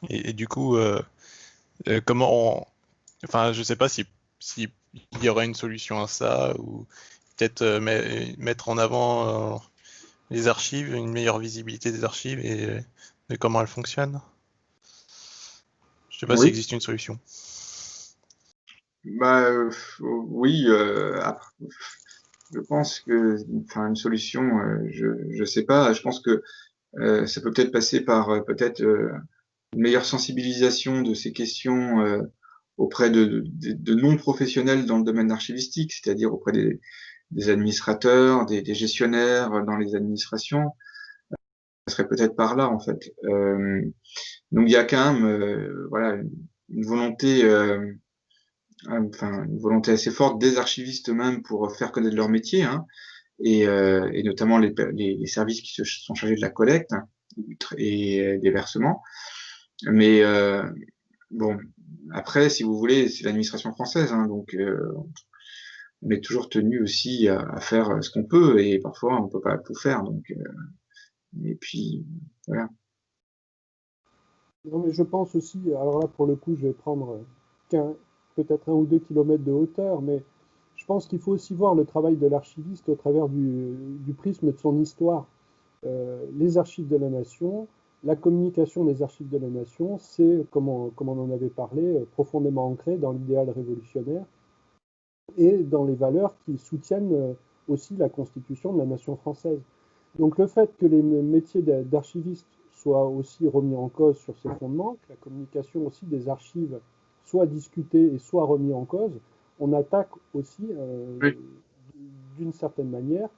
Et du coup, enfin, je sais pas si il y aurait une solution à ça, ou peut-être mettre en avant les archives, une meilleure visibilité des archives et de comment elles fonctionnent. Je sais pas s'il Oui. existe une solution. Bah oui, je pense que, enfin, une solution, je sais pas. Je pense que ça peut peut-être passer par une meilleure sensibilisation de ces questions auprès de non-professionnels dans le domaine archivistique, c'est-à-dire auprès des administrateurs, des gestionnaires dans les administrations. Ça serait peut-être par là, en fait. Donc il y a quand même, voilà, une volonté. Enfin, une volonté assez forte des archivistes eux-mêmes pour faire connaître leur métier, hein, et notamment les services qui sont chargés de la collecte, hein, et des versements. Mais bon, après, si vous voulez, c'est l'administration française, hein, donc on est toujours tenu aussi à faire ce qu'on peut, et parfois on peut pas tout faire. Donc, et puis voilà. Non, mais je pense aussi, alors là pour le coup je vais prendre peut-être 1 ou 2 kilomètres de hauteur, mais je pense qu'il faut aussi voir le travail de l'archiviste au travers du prisme de son histoire. Les archives de la nation, la communication des archives de la nation, c'est, comme on en avait parlé, profondément ancré dans l'idéal révolutionnaire et dans les valeurs qui soutiennent aussi la constitution de la nation française. Donc le fait que les métiers d'archiviste soient aussi remis en cause sur ces fondements, que la communication aussi des archives soit discutée et soit remis en cause, on attaque aussi, Oui. d'une certaine manière,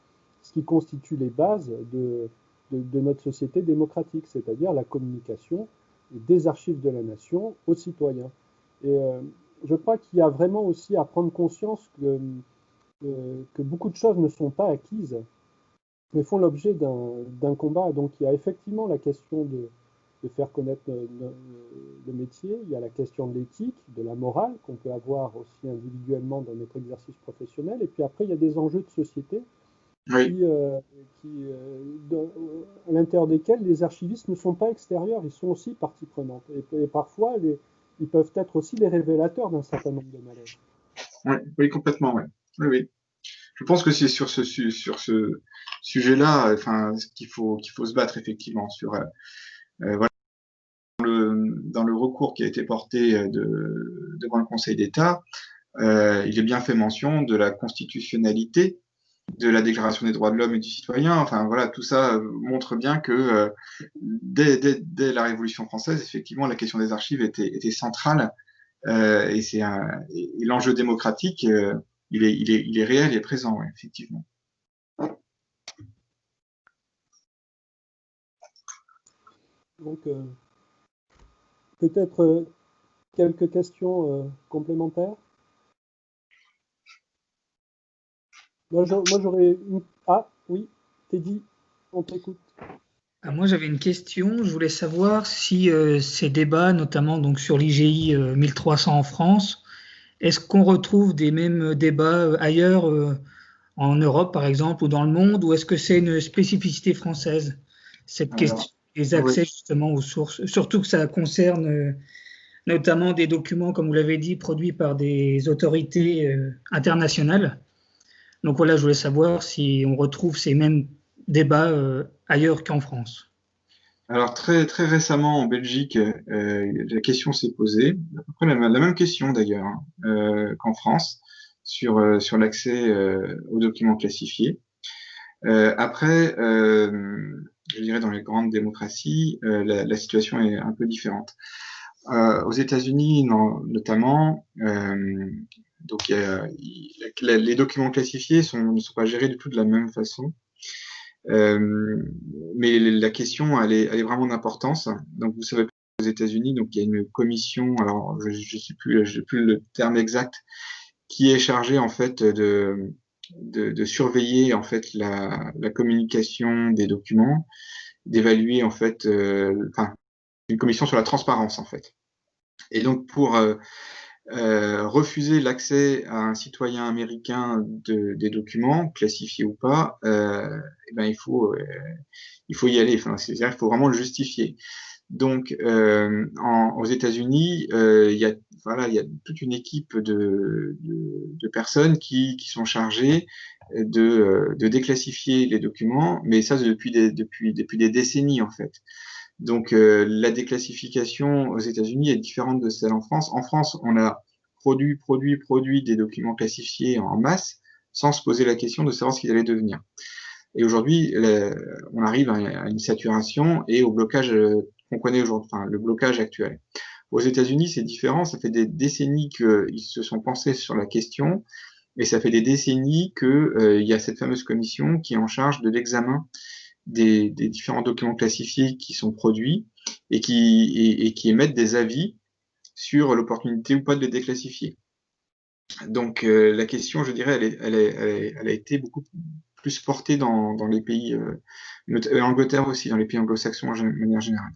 ce qui constitue les bases de notre société démocratique, c'est-à-dire la communication des archives de la nation aux citoyens. Et je crois qu'il y a vraiment aussi à prendre conscience que beaucoup de choses ne sont pas acquises, mais font l'objet d'un combat. Donc il y a effectivement la question de faire connaître le métier, il y a la question de l'éthique, de la morale qu'on peut avoir aussi individuellement dans notre exercice professionnel, et puis après il y a des enjeux de société Oui. à l'intérieur desquels les archivistes ne sont pas extérieurs, ils sont aussi partie prenante. Et parfois, ils peuvent être aussi les révélateurs d'un certain nombre de malaises. Oui, oui, complètement, ouais. Oui, oui. Je pense que c'est sur ce sujet-là, enfin, qu'il faut se battre effectivement sur voilà, dans le recours qui a été porté devant le Conseil d'État. Il est bien fait mention de la constitutionnalité de la Déclaration des droits de l'homme et du citoyen. Enfin voilà, tout ça montre bien que dès la Révolution française, effectivement, la question des archives était centrale, et l'enjeu démocratique, il est réel et présent, ouais, effectivement. Donc, peut-être quelques questions complémentaires. Moi, j'aurais une... Ah, oui, Teddy, on t'écoute. Moi, j'avais une question. Je voulais savoir si ces débats, notamment donc sur l'IGI 1300 en France, est-ce qu'on retrouve des mêmes débats ailleurs, en Europe par exemple, ou dans le monde, ou est-ce que c'est une spécificité française, cette question des accès justement aux sources, surtout que ça concerne notamment des documents, comme vous l'avez dit, produits par des autorités internationales. Donc voilà, je voulais savoir si on retrouve ces mêmes débats ailleurs qu'en France. Alors très très récemment en Belgique, la question s'est posée, à peu près la même question d'ailleurs qu'en France sur l'accès aux documents classifiés. Après, je dirais dans les grandes démocraties, la situation est un peu différente. Aux États-Unis, notamment, donc les documents classifiés ne sont pas gérés du tout de la même façon. Mais la question, elle est vraiment d'importance. Donc, vous savez, aux États-Unis, donc il y a une commission, alors je sais plus le terme exact, qui est chargée en fait de surveiller en fait la communication des documents, d'évaluer en fait, une commission sur la transparence en fait. Et donc pour refuser l'accès à un citoyen américain des documents, classifiés ou pas, eh ben il faut y aller. Enfin, c'est-à-dire qu'il faut vraiment le justifier. Donc, aux États-Unis, il y a toute une équipe de personnes qui sont chargées de déclassifier les documents, mais ça depuis des décennies en fait. Donc, la déclassification aux États-Unis est différente de celle en France. En France, on a produit des documents classifiés en masse sans se poser la question de savoir ce qu'ils allaient devenir. Et aujourd'hui, on arrive à une saturation et au blocage qu'on connaît aujourd'hui, enfin le blocage actuel. Aux États-Unis, c'est différent. Ça fait des décennies qu'ils se sont pensés sur la question, et ça fait des décennies que il y a cette fameuse commission qui est en charge de l'examen des différents documents classifiés qui sont produits et qui émettent des avis sur l'opportunité ou pas de les déclassifier. Donc la question, je dirais, elle a été beaucoup plus portée dans les pays, Angleterre aussi, dans les pays anglo-saxons de manière générale.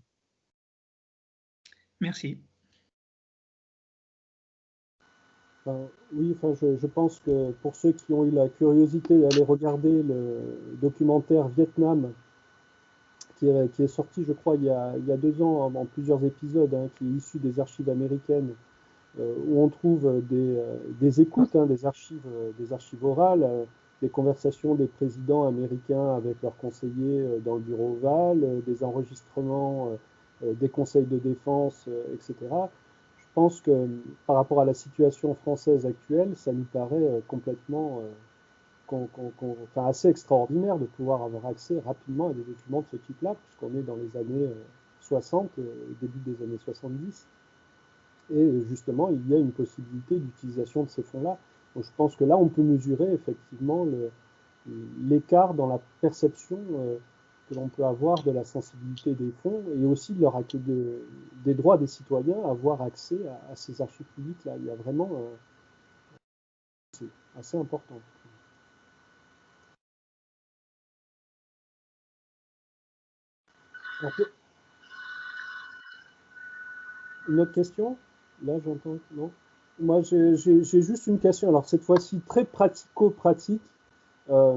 Merci. Oui, je pense que pour ceux qui ont eu la curiosité d'aller regarder le documentaire Vietnam, qui est sorti, je crois, il y a 2 ans, en plusieurs épisodes, hein, qui est issu des archives américaines, où on trouve des écoutes, hein, des archives orales, des conversations des présidents américains avec leurs conseillers dans le bureau ovale, des enregistrements des conseils de défense, etc. Je pense que par rapport à la situation française actuelle, ça nous paraît complètement assez extraordinaire de pouvoir avoir accès rapidement à des documents de ce type-là, puisqu'on est dans les années 60, début des années 70. Et justement, il y a une possibilité d'utilisation de ces fonds-là. Donc je pense que là, on peut mesurer effectivement l'écart dans la perception que l'on peut avoir de la sensibilité des fonds et aussi des droits des citoyens à avoir accès à ces archives publiques-là. Il y a vraiment... c'est assez important. Une autre question? Là, j'entends. Non? Moi, j'ai juste une question. Alors, cette fois-ci, très pratico-pratique. Euh,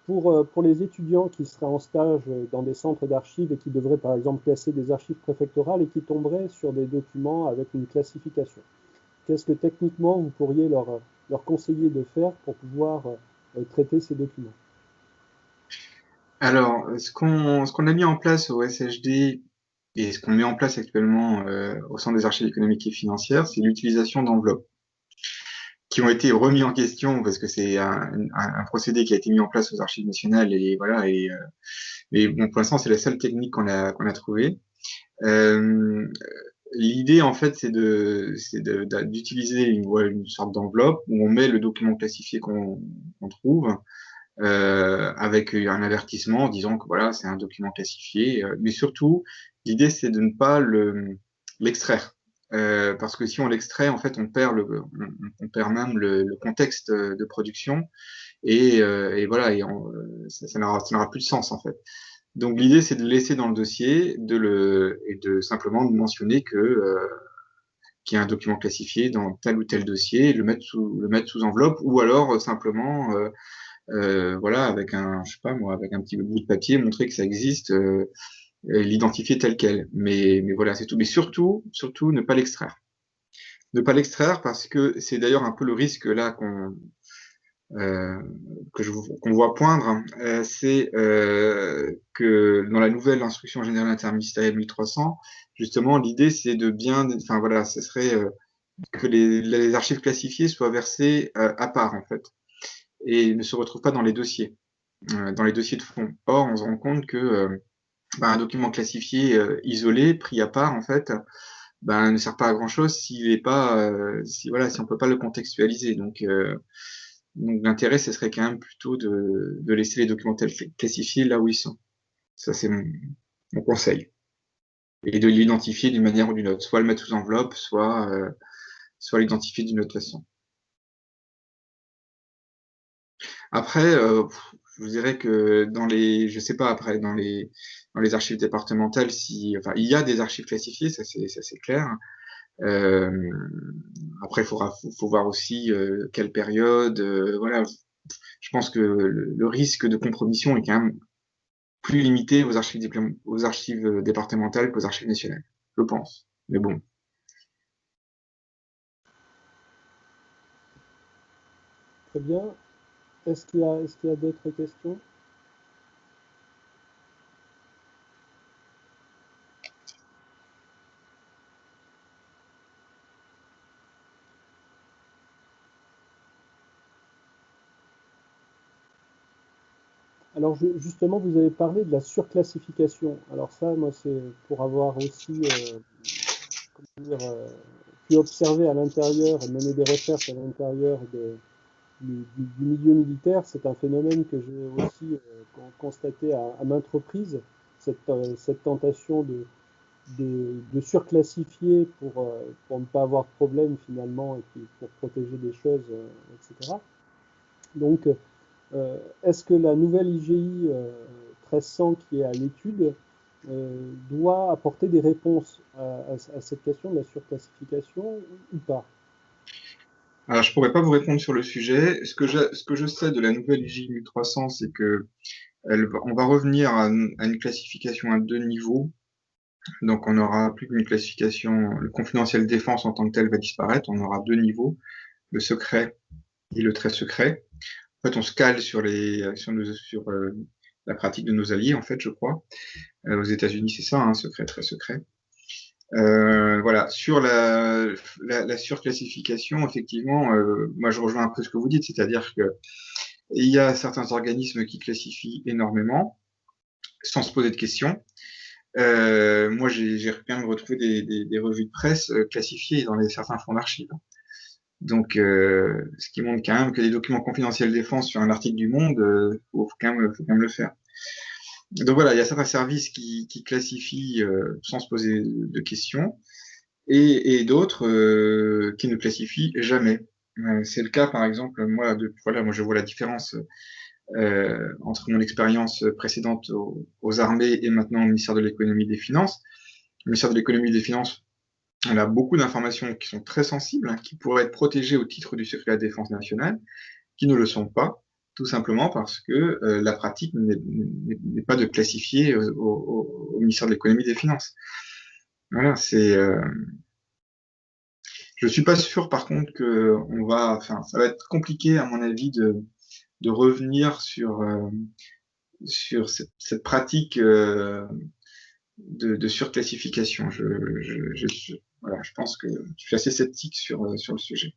pour les étudiants qui seraient en stage dans des centres d'archives et qui devraient, par exemple, classer des archives préfectorales et qui tomberaient sur des documents avec une classification. Qu'est-ce que techniquement vous pourriez leur conseiller de faire pour pouvoir traiter ces documents? Alors, ce qu'on a mis en place au SHD et ce qu'on met en place actuellement au Centre des archives économiques et financières, c'est l'utilisation d'enveloppes qui ont été remis en question parce que c'est un procédé qui a été mis en place aux archives nationales et voilà. Mais bon, pour l'instant, c'est la seule technique qu'on a trouvée. L'idée, en fait, c'est d'utiliser une sorte d'enveloppe où on met le document classifié qu'on trouve, avec un avertissement en disant que voilà, c'est un document classifié. Mais surtout, l'idée, c'est de ne pas l'extraire. Parce que si on l'extrait, en fait, on perd même le contexte de production et voilà, ça n'aura plus de sens, en fait. Donc l'idée, c'est de le laisser dans le dossier, et de simplement mentionner qu'il y a un document classifié dans tel ou tel dossier, le mettre sous enveloppe, ou alors simplement voilà, avec un petit bout de papier, montrer que ça existe l'identifier tel quel. Mais voilà, c'est tout. Mais surtout, ne pas l'extraire. Ne pas l'extraire parce que c'est d'ailleurs un peu le risque là euh, qu'on voit poindre, c'est que dans la nouvelle instruction générale interministérielle 1300, justement, l'idée c'est de enfin voilà, ce serait que les archives classifiées soient versées à part en fait, et ne se retrouvent pas dans les dossiers de fond. Or, on se rend compte que un document classifié isolé, pris à part en fait, ne sert pas à grand chose s'il est pas, si on peut pas le contextualiser. Donc l'intérêt, ce serait quand même plutôt de laisser les documents classifiés là où ils sont. Ça, c'est mon conseil. Et de l'identifier d'une manière ou d'une autre. Soit le mettre sous enveloppe, soit l'identifier d'une autre façon. Après, je vous dirais que je sais pas, après, dans les archives départementales, enfin, il y a des archives classifiées, ça c'est clair. Après, faut voir aussi quelle période, voilà. Je pense que le risque de compromission est quand même plus limité aux archives départementales qu'aux archives nationales, je pense. Mais bon. Très bien. Est-ce qu'il y a d'autres questions? Alors justement, vous avez parlé de la surclassification. Alors ça, moi, c'est pour avoir aussi comment dire, pu observer à l'intérieur et mener des recherches à l'intérieur du milieu militaire. C'est un phénomène que j'ai aussi constaté à maintes reprises, cette tentation de surclassifier pour ne pas avoir de problème finalement et puis pour protéger des choses, etc. Donc, est-ce que la nouvelle IGI 1300 qui est à l'étude doit apporter des réponses à cette question de la surclassification ou pas? Alors, je pourrais pas vous répondre sur le sujet. Ce que je sais de la nouvelle IGI 1300, c'est que on va revenir à une classification à 2 niveaux. Donc, on n'aura plus qu'une classification, le confidentiel défense en tant que tel va disparaître. On aura 2 niveaux, le secret et le très secret. En fait, on se cale sur la pratique de nos alliés, en fait, je crois. Aux États-Unis, c'est ça, hein, secret, très secret. Voilà, sur la surclassification, effectivement, moi je rejoins un peu ce que vous dites, c'est-à-dire que il y a certains organismes qui classifient énormément sans se poser de questions. Moi, j'ai quand même retrouvé des revues de presse classifiées dans certains fonds d'archives. Donc, ce qui montre quand même que les documents confidentiels défense sur un article du Monde, faut quand même le faire. Donc voilà, il y a certains services qui classifient sans se poser de questions et d'autres qui ne classifient jamais. C'est le cas, par exemple, moi je vois la différence entre mon expérience précédente aux armées et maintenant au ministère de l'économie et des finances. Le ministère de l'économie et des finances, elle a beaucoup d'informations qui sont très sensibles, hein, qui pourraient être protégées au titre du secret de la défense nationale, qui ne le sont pas, tout simplement parce que la pratique n'est pas de classifier au ministère de l'économie et des finances. Voilà, je suis pas sûr, par contre, enfin, ça va être compliqué, à mon avis, de revenir sur cette pratique de surclassification. Voilà, je pense que je suis assez sceptique sur le sujet.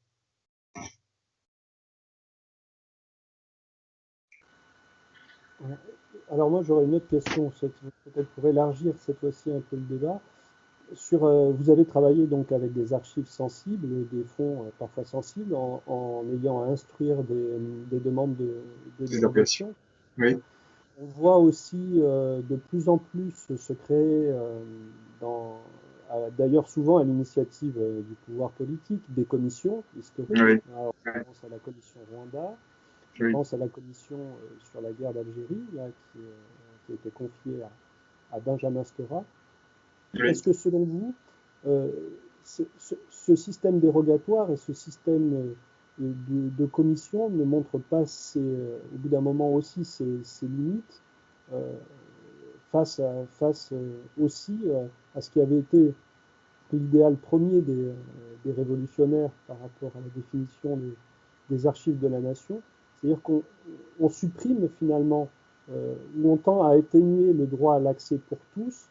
Alors moi j'aurais une autre question, peut-être pour élargir cette fois-ci un peu le débat. Vous avez travaillé donc avec des archives sensibles, des fonds parfois sensibles, en ayant à instruire des demandes de Des appellations. dérogation. Oui. On voit aussi de plus en plus se créer, d'ailleurs souvent à l'initiative du pouvoir politique, des commissions historiques. Oui. Alors, je pense à la commission Rwanda, je Oui. pense à la commission sur la guerre d'Algérie, qui a été confiée à Benjamin Stora. Oui. Est-ce que selon vous, ce système dérogatoire et ce système de commission ne montre pas au bout d'un moment aussi ses limites face aussi à ce qui avait été l'idéal premier des révolutionnaires par rapport à la définition des archives de la nation. C'est-à-dire qu'on supprime finalement, ou on tend à atténuer le droit à l'accès pour tous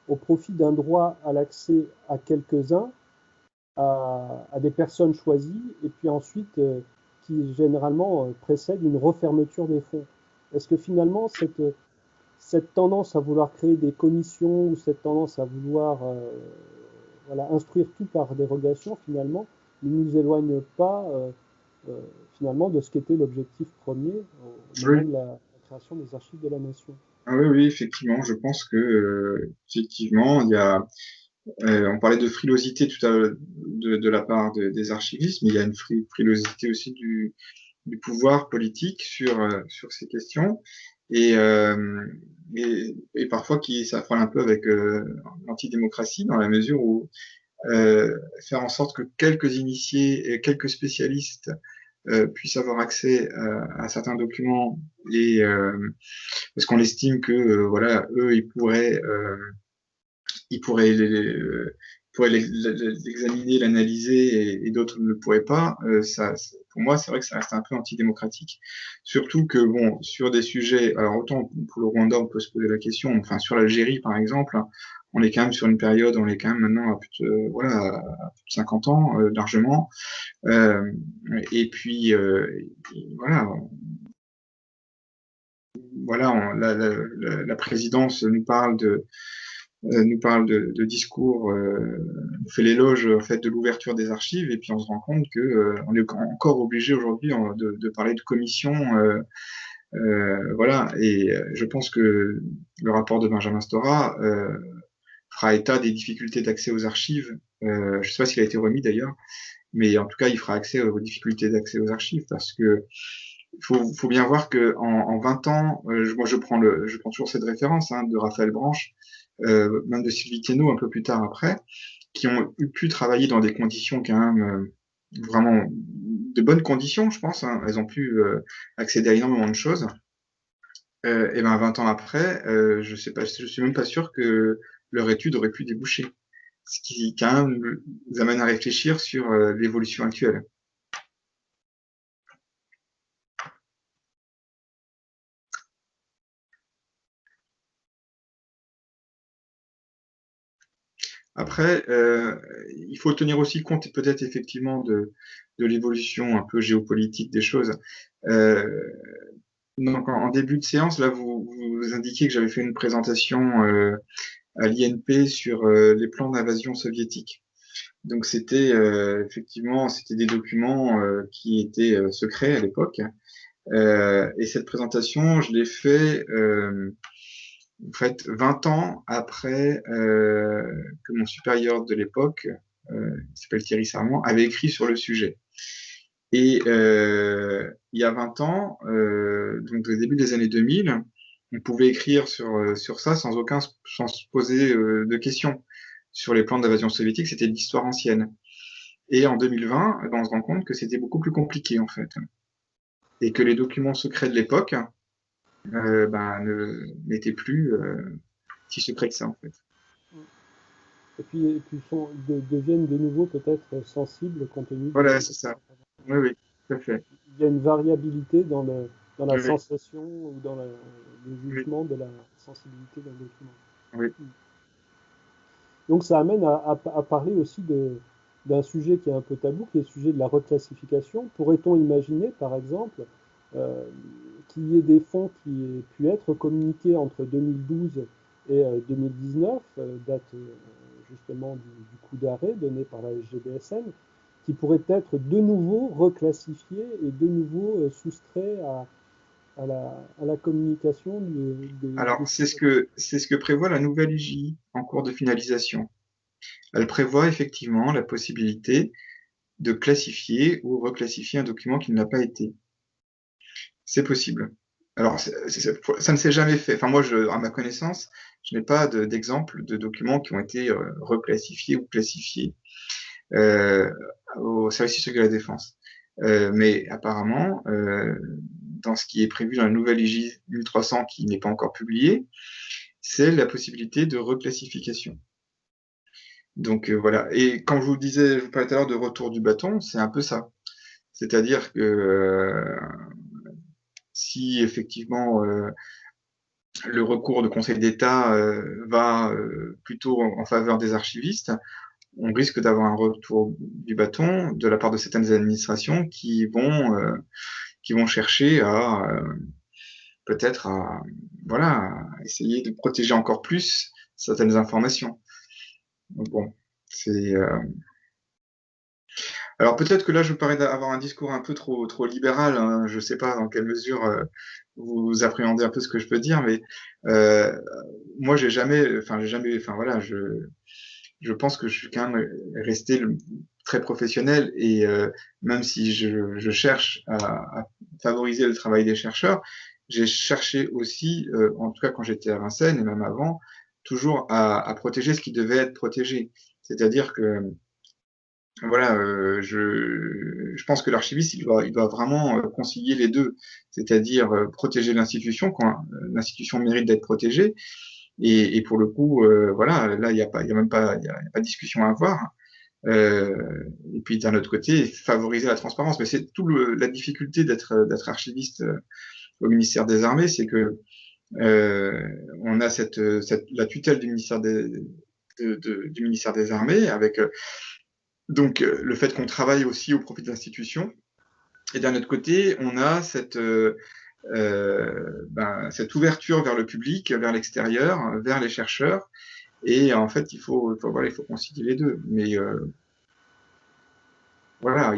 au profit d'un droit à l'accès à quelques-uns, à des personnes choisies, et puis ensuite qui généralement précède une refermeture des fonds. Est-ce que finalement cette tendance à vouloir créer des commissions ou cette tendance à vouloir instruire tout par dérogation, finalement, ne nous éloigne pas finalement de ce qu'était l'objectif premier au moment de la création des archives de la nation? Ah oui, oui, effectivement, je pense que effectivement, il y a on parlait de frilosité tout à l'heure de la part des archivistes, mais il y a une frilosité aussi du pouvoir politique sur ces questions et, et parfois qui s'affronte un peu avec l'antidémocratie dans la mesure où faire en sorte que quelques initiés et quelques spécialistes puissent avoir accès à certains documents et parce qu'on estime que voilà, eux ils pourraient l'examiner, l'analyser et d'autres ne le pourraient pas. Ça, pour moi, c'est vrai que ça reste un peu antidémocratique. Surtout que bon, sur des sujets, alors autant pour le Rwanda, on peut se poser la question. Enfin, sur l'Algérie, par exemple, on est quand même sur une période, on est quand même maintenant à plus de, voilà, à plus de 50 ans largement. Et puis voilà, la présidence nous parle de discours, nous fait l'éloge en fait de l'ouverture des archives, et puis on se rend compte que on est encore obligé aujourd'hui de parler de commission, voilà. Et je pense que le rapport de Benjamin Stora fera état des difficultés d'accès aux archives. Je ne sais pas s'il a été remis d'ailleurs, mais en tout cas, il fera accès aux difficultés d'accès aux archives parce que faut bien voir que en 20 ans, moi je prends toujours cette référence de Raphaël Branche, même de Sylvie Thénault un peu plus tard après, qui ont pu travailler dans des conditions quand même vraiment de bonnes conditions, je pense. Elles ont pu accéder à énormément de choses. Et ben 20 ans après, je suis même pas sûr que leur étude aurait pu déboucher. Ce qui quand même nous amène à réfléchir sur l'évolution actuelle. Après, il faut tenir aussi compte peut-être effectivement de l'évolution un peu géopolitique des choses. Donc en début de séance, là, vous indiquiez que j'avais fait une présentation à l'INP sur les plans d'invasion soviétique. Donc c'était effectivement c'était des documents qui étaient secrets à l'époque. Et cette présentation, je l'ai fait en fait 20 ans après que mon supérieur de l'époque, qui s'appelle Thierry Sarment, avait écrit sur le sujet. Et il y a 20 ans, donc au début des années 2000, on pouvait écrire sur ça sans se poser de questions. Sur les plans d'invasion soviétique, c'était de l'histoire ancienne. Et en 2020, on se rend compte que c'était beaucoup plus compliqué en fait, et que les documents secrets de l'époque n'étaient plus si secrets que ça en fait. Et puis deviennent de nouveau peut-être sensibles compte tenu Voilà, c'est ça. Oui, oui, tout à fait. Il y a une variabilité dans la Oui, sensation ou dans le jugement de la sensibilité d'un document. oui. Donc ça amène à parler aussi d'un sujet qui est un peu tabou, qui est le sujet de la reclassification. Pourrait-on imaginer, par exemple, qu'il y ait des fonds qui aient pu être communiqués entre 2012 et 2019, date justement du coup d'arrêt donné par la SGBSN, qui pourraient être de nouveau reclassifiés et de nouveau soustraits à la communication Alors, c'est ce que prévoit la nouvelle IGI en cours de finalisation. Elle prévoit effectivement la possibilité de classifier ou reclassifier un document qui ne l'a pas été. C'est possible. Alors, ça ne s'est jamais fait. Enfin, moi, à ma connaissance, je n'ai pas d'exemple de documents qui ont été reclassifiés ou classifiés au service historique de la défense. Mais apparemment, dans ce qui est prévu dans la nouvelle IGI 1300 qui n'est pas encore publiée, c'est la possibilité de reclassification. Donc voilà. Et quand je vous parlais tout à l'heure de retour du bâton, c'est un peu ça. C'est-à-dire que si effectivement le recours de Conseil d'État va plutôt en faveur des archivistes, on risque d'avoir un retour du bâton de la part de certaines administrations qui vont chercher à peut-être à essayer de protéger encore plus certaines informations. Donc bon, c'est alors peut-être que là je me parais avoir un discours un peu trop libéral, hein. Je sais pas dans quelle mesure vous appréhendez un peu ce que je peux dire, mais moi je pense que je suis quand même resté très professionnel et même si je cherche à favoriser le travail des chercheurs, j'ai cherché aussi, en tout cas quand j'étais à Vincennes et même avant, toujours à protéger ce qui devait être protégé. C'est-à-dire que voilà, je pense que l'archiviste, il doit vraiment concilier les deux, c'est-à-dire protéger l'institution quand l'institution mérite d'être protégée. Et pour le coup, voilà, là, il y a même pas, il y a pas de discussion à avoir. Et puis d'un autre côté, favoriser la transparence. Mais c'est la difficulté d'être archiviste au ministère des Armées, c'est que on a la tutelle du ministère du ministère des Armées avec donc le fait qu'on travaille aussi au profit de l'institution. Et d'un autre côté, on a cette ouverture vers le public, vers l'extérieur, vers les chercheurs. Et en fait, il faut concilier les deux. Mais voilà,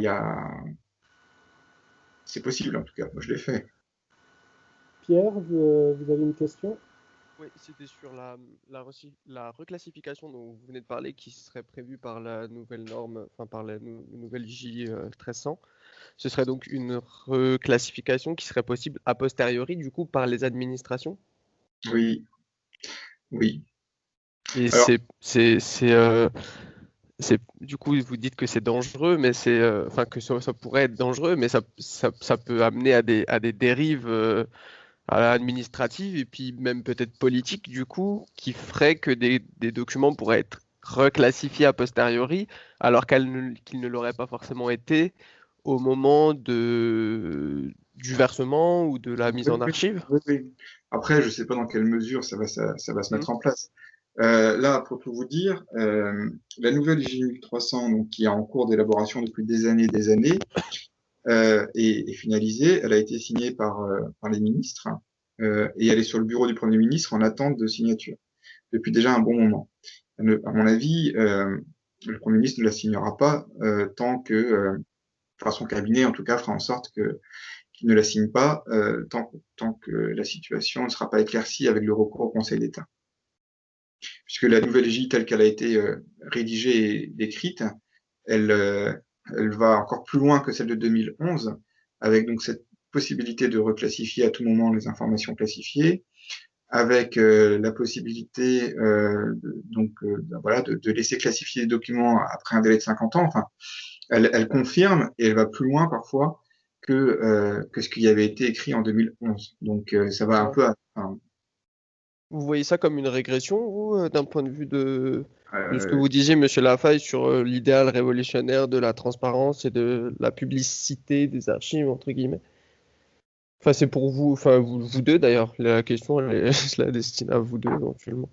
c'est possible en tout cas. Moi, je l'ai fait. Pierre, vous avez une question? Oui, c'était sur la reclassification dont vous venez de parler, qui serait prévue par la nouvelle norme, enfin par la nouvelle J 1300. Ce serait donc une reclassification qui serait possible a posteriori, du coup, par les administrations. Oui, oui. Et Alors, du coup, vous dites que c'est dangereux, mais enfin que ça pourrait être dangereux, mais ça peut amener à des dérives administratives et puis même peut-être politiques, du coup, qui feraient que des documents pourraient être reclassifiés a posteriori, alors qu'ils ne l'auraient pas forcément été au moment du versement ou de la mise en archive. oui. Après, je ne sais pas dans quelle mesure ça va se mettre en place. Là, pour tout vous dire, la nouvelle IJ 1300, donc, qui est en cours d'élaboration depuis des années, est finalisée. Elle a été signée par les ministres et elle est sur le bureau du Premier ministre en attente de signature depuis déjà un bon moment. À mon avis, le Premier ministre ne la signera pas tant que, son cabinet en tout cas fera en sorte qu'il ne la signe pas tant que la situation ne sera pas éclaircie avec le recours au Conseil d'État. Puisque la nouvelle J telle qu'elle a été rédigée et décrite, elle va encore plus loin que celle de 2011, avec donc cette possibilité de reclassifier à tout moment les informations classifiées, avec la possibilité de laisser classifier les documents après un délai de 50 ans. Enfin, elle confirme et elle va plus loin parfois que ce qui avait été écrit en 2011. Donc ça va un peu Vous voyez ça comme une régression, vous, d'un point de vue de ce que vous disiez, Monsieur Lafaille, sur l'idéal révolutionnaire de la transparence et de la publicité des archives, entre guillemets? Enfin, c'est pour vous, enfin, vous deux d'ailleurs. La question, je la destine à vous deux éventuellement.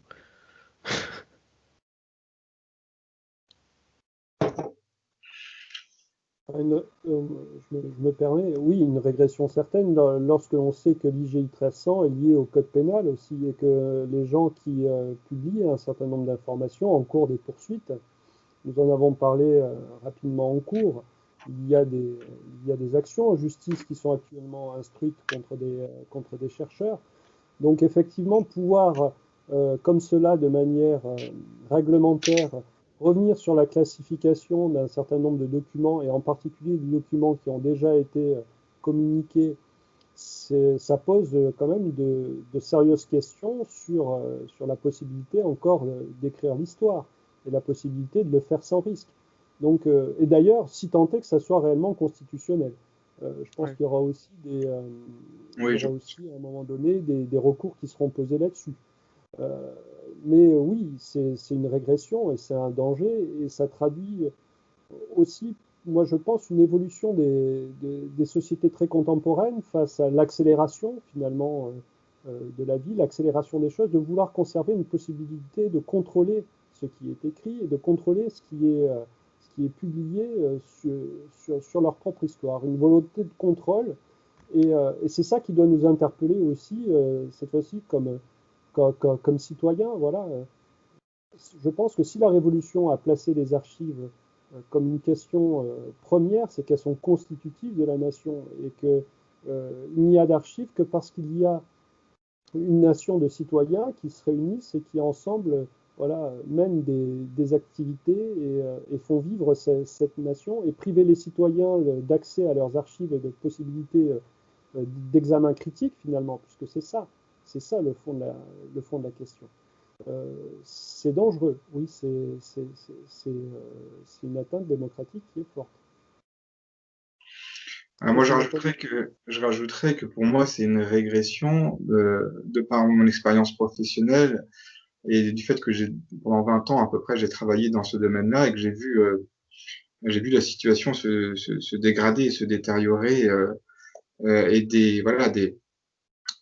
Je me permets, oui, une régression certaine lorsque l'on sait que l'IGI 1300 est lié au code pénal aussi et que les gens qui publient un certain nombre d'informations en cours des poursuites, nous en avons parlé rapidement en cours, il y a des actions en justice qui sont actuellement instruites contre des chercheurs. Donc effectivement, pouvoir, comme cela, de manière réglementaire, revenir sur la classification d'un certain nombre de documents, et en particulier des documents qui ont déjà été communiqués, ça pose quand même de sérieuses questions sur la possibilité encore d'écrire l'histoire et la possibilité de le faire sans risque. Donc, et d'ailleurs, si tant est que ça soit réellement constitutionnel. Je pense qu'il y aura aussi à un moment donné des recours qui seront posés là-dessus. Mais oui, c'est une régression et c'est un danger, et ça traduit aussi, moi je pense, une évolution des sociétés très contemporaines face à l'accélération finalement de la vie, l'accélération des choses, de vouloir conserver une possibilité de contrôler ce qui est écrit et de contrôler ce qui est publié sur leur propre histoire, une volonté de contrôle. Et c'est ça qui doit nous interpeller aussi, cette fois-ci, comme citoyens. Voilà. Je pense que si la Révolution a placé les archives comme une question première, c'est qu'elles sont constitutives de la nation et qu'il n'y a d'archives que parce qu'il y a une nation de citoyens qui se réunissent et qui ensemble voilà, mènent des activités et font vivre cette nation, et priver les citoyens d'accès à leurs archives et de possibilités d'examen critique finalement, puisque c'est ça le fond de la question. C'est dangereux, oui, c'est une atteinte démocratique qui est forte. Alors moi, je rajouterais que pour moi, c'est une régression de par mon expérience professionnelle et du fait que pendant 20 ans à peu près, j'ai travaillé dans ce domaine-là et que j'ai vu la situation se dégrader et se détériorer et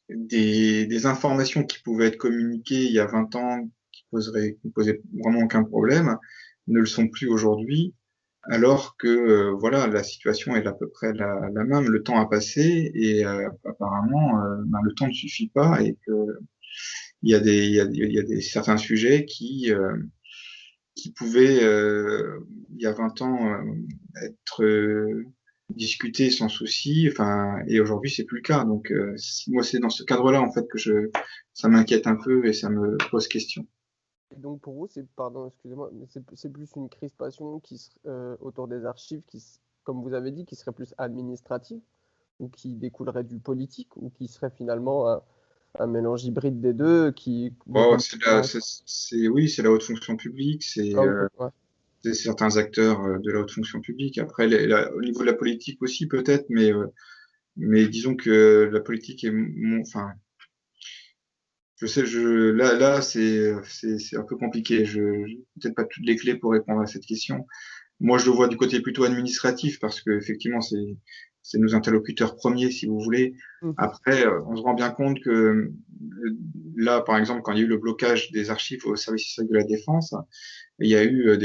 des informations qui pouvaient être communiquées il y a 20 ans qui posaient vraiment aucun problème ne le sont plus aujourd'hui. Alors que voilà, la situation est à peu près la même, le temps a passé et apparemment le temps ne suffit pas et que il y a des certains sujets qui pouvaient il y a 20 ans être discutés sans souci, enfin, et aujourd'hui c'est plus le cas. Donc moi c'est dans ce cadre-là en fait que ça m'inquiète un peu et ça me pose question. Et donc pour vous, pardon, excusez-moi, mais c'est plus une crispation autour des archives comme vous avez dit, qui serait plus administrative ou qui découlerait du politique ou qui serait finalement un mélange hybride des deux oui, c'est la haute fonction publique, c'est certains acteurs de la haute fonction publique. Après, au niveau de la politique aussi peut-être, mais disons que la politique est, enfin, je sais, là, c'est un peu compliqué. J'ai peut-être pas toutes les clés pour répondre à cette question. Moi, je le vois du côté plutôt administratif parce que effectivement, c'est nos interlocuteurs premiers, si vous voulez. Après, on se rend bien compte que là, par exemple, quand il y a eu le blocage des archives au service historique de la défense, il y a eu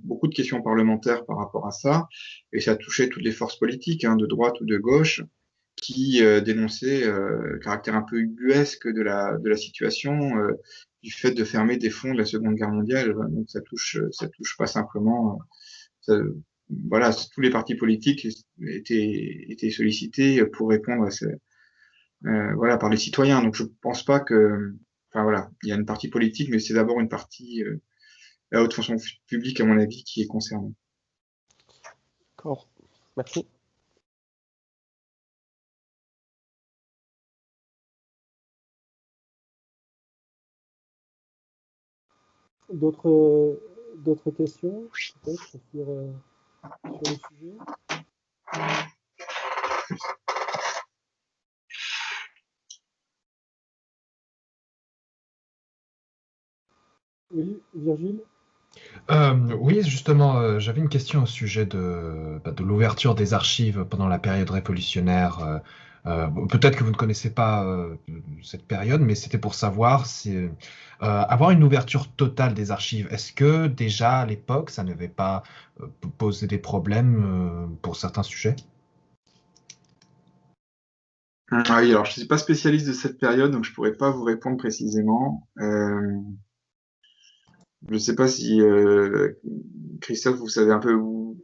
beaucoup de questions parlementaires par rapport à ça, et ça touchait toutes les forces politiques, de droite ou de gauche, qui dénonçaient le caractère un peu ubuesque de la situation, du fait de fermer des fonds de la Seconde Guerre mondiale. Donc ça touche pas simplement. Voilà, tous les partis politiques étaient sollicités pour répondre à voilà, par les citoyens. Donc je pense pas que, enfin voilà, il y a une partie politique, mais c'est d'abord une partie la haute fonction publique, à mon avis, qui est concernée. D'accord, merci. D'autres questions peut-être sur le sujet? Oui, Virgile? Oui, justement, j'avais une question au sujet de l'ouverture des archives pendant la période révolutionnaire. Peut-être que vous ne connaissez pas cette période, mais c'était pour savoir si avoir une ouverture totale des archives, est-ce que déjà à l'époque, ça n'avait pas posé des problèmes pour certains sujets? Ah oui, alors je ne suis pas spécialiste de cette période, donc je pourrais pas vous répondre précisément. Je ne sais pas si Christophe, vous savez un peu, vous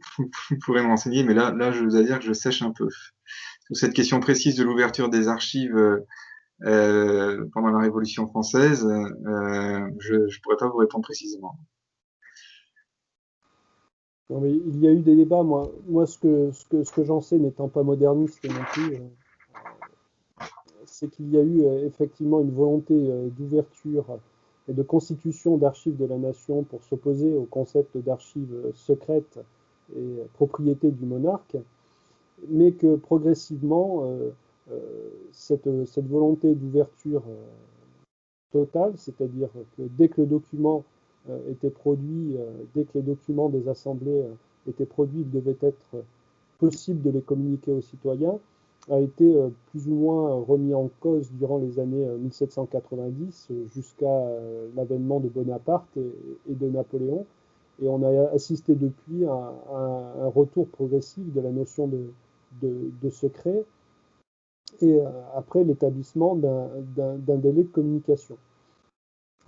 pourrez m'enseigner, mais là, je dois dire que je sèche un peu. Sur cette question précise de l'ouverture des archives pendant la Révolution française, je pourrais pas vous répondre précisément. Non, mais il y a eu des débats. Moi ce que j'en sais, n'étant pas moderniste non plus, c'est qu'il y a eu effectivement une volonté d'ouverture et de constitution d'archives de la nation pour s'opposer au concept d'archives secrètes et propriété du monarque, mais que progressivement, cette volonté d'ouverture totale, c'est-à-dire que dès que le document était produit, dès que les documents des assemblées étaient produits, il devait être possible de les communiquer aux citoyens, a été plus ou moins remis en cause durant les années 1790 jusqu'à l'avènement de Bonaparte et de Napoléon. Et on a assisté depuis à un retour progressif de la notion de secret et après l'établissement d'un délai de communication.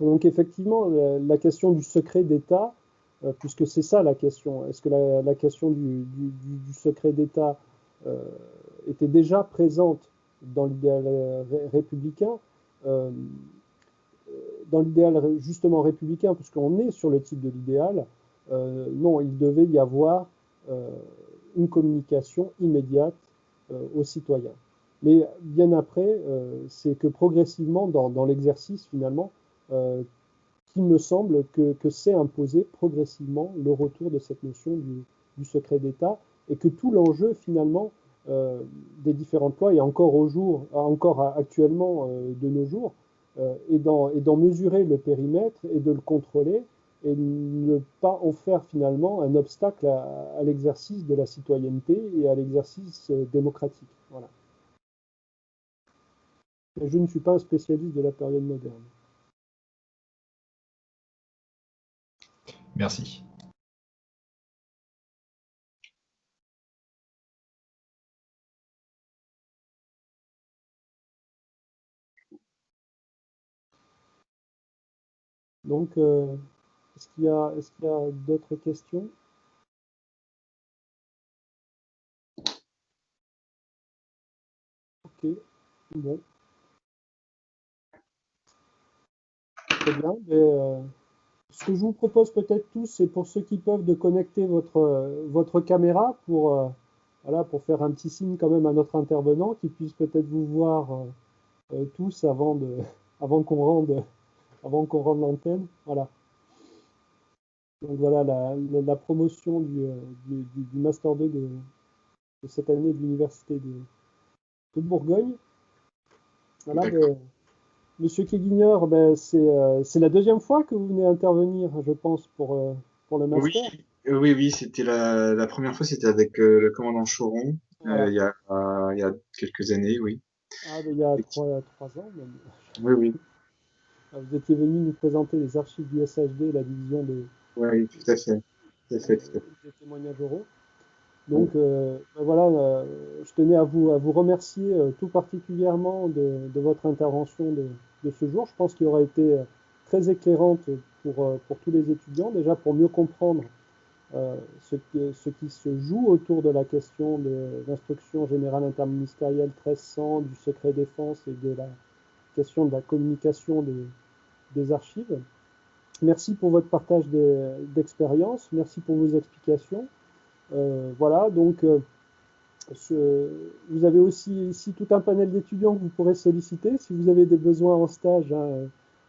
Donc effectivement, la question du secret d'État, puisque c'est ça la question, est-ce que la question du secret d'État était déjà présente dans l'idéal républicain, dans l'idéal justement républicain, puisqu'on est sur le type de l'idéal, non, il devait y avoir une communication immédiate aux citoyens. Mais bien après, c'est que progressivement, dans l'exercice finalement, qu'il me semble que s'est imposé progressivement le retour de cette notion du secret d'État, et que tout l'enjeu finalement des différentes lois, et encore actuellement de nos jours, est d'en mesurer le périmètre et de le contrôler, et ne pas en faire finalement un obstacle à l'exercice de la citoyenneté et à l'exercice démocratique. Voilà. Et je ne suis pas un spécialiste de la période moderne. Merci. Donc, est-ce qu'il y a d'autres questions? Ok, bon. Très bien. Ce que je vous propose peut-être tous, c'est pour ceux qui peuvent de connecter votre caméra pour faire un petit signe quand même à notre intervenant, qui puisse peut-être vous voir tous avant qu'on rende l'antenne. Voilà. Donc voilà la promotion du Master 2 de cette année de l'Université de Bourgogne. Voilà, Monsieur Kéguigneur, c'est la deuxième fois que vous venez intervenir, je pense, pour le master. Oui, c'était la première fois, c'était avec le commandant Choron, Voilà. il y a quelques années, oui. Ah, mais il y a 3 ans même. Oui. Vous étiez venu nous présenter les archives du SHD, la division Oui, tout à fait. des témoignages oraux. Donc voilà, je tenais à vous remercier tout particulièrement de votre intervention de ce jour. Je pense qu'il aurait été très éclairante pour tous les étudiants, déjà pour mieux comprendre ce qui se joue autour de la question de l'instruction générale interministérielle 1300, du secret défense et de la question de la communication des archives. Merci pour votre partage d'expérience, merci pour vos explications. Voilà, donc vous avez aussi ici tout un panel d'étudiants que vous pourrez solliciter. Si vous avez des besoins en stage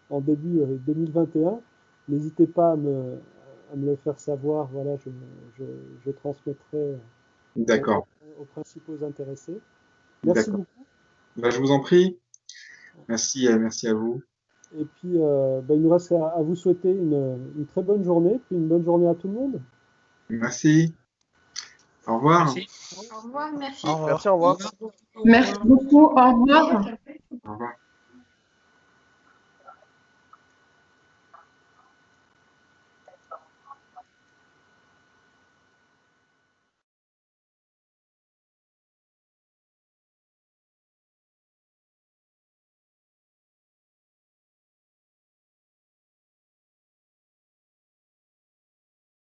en début 2021, n'hésitez pas à me le faire savoir. Voilà, je transmettrai aux principaux intéressés. Merci beaucoup. Je vous en prie. Merci à vous. Et puis, il nous reste à vous souhaiter une très bonne journée, puis une bonne journée à tout le monde. Merci. Au revoir. Merci. Au revoir, merci. Merci, au revoir. Merci beaucoup, au revoir. Au revoir.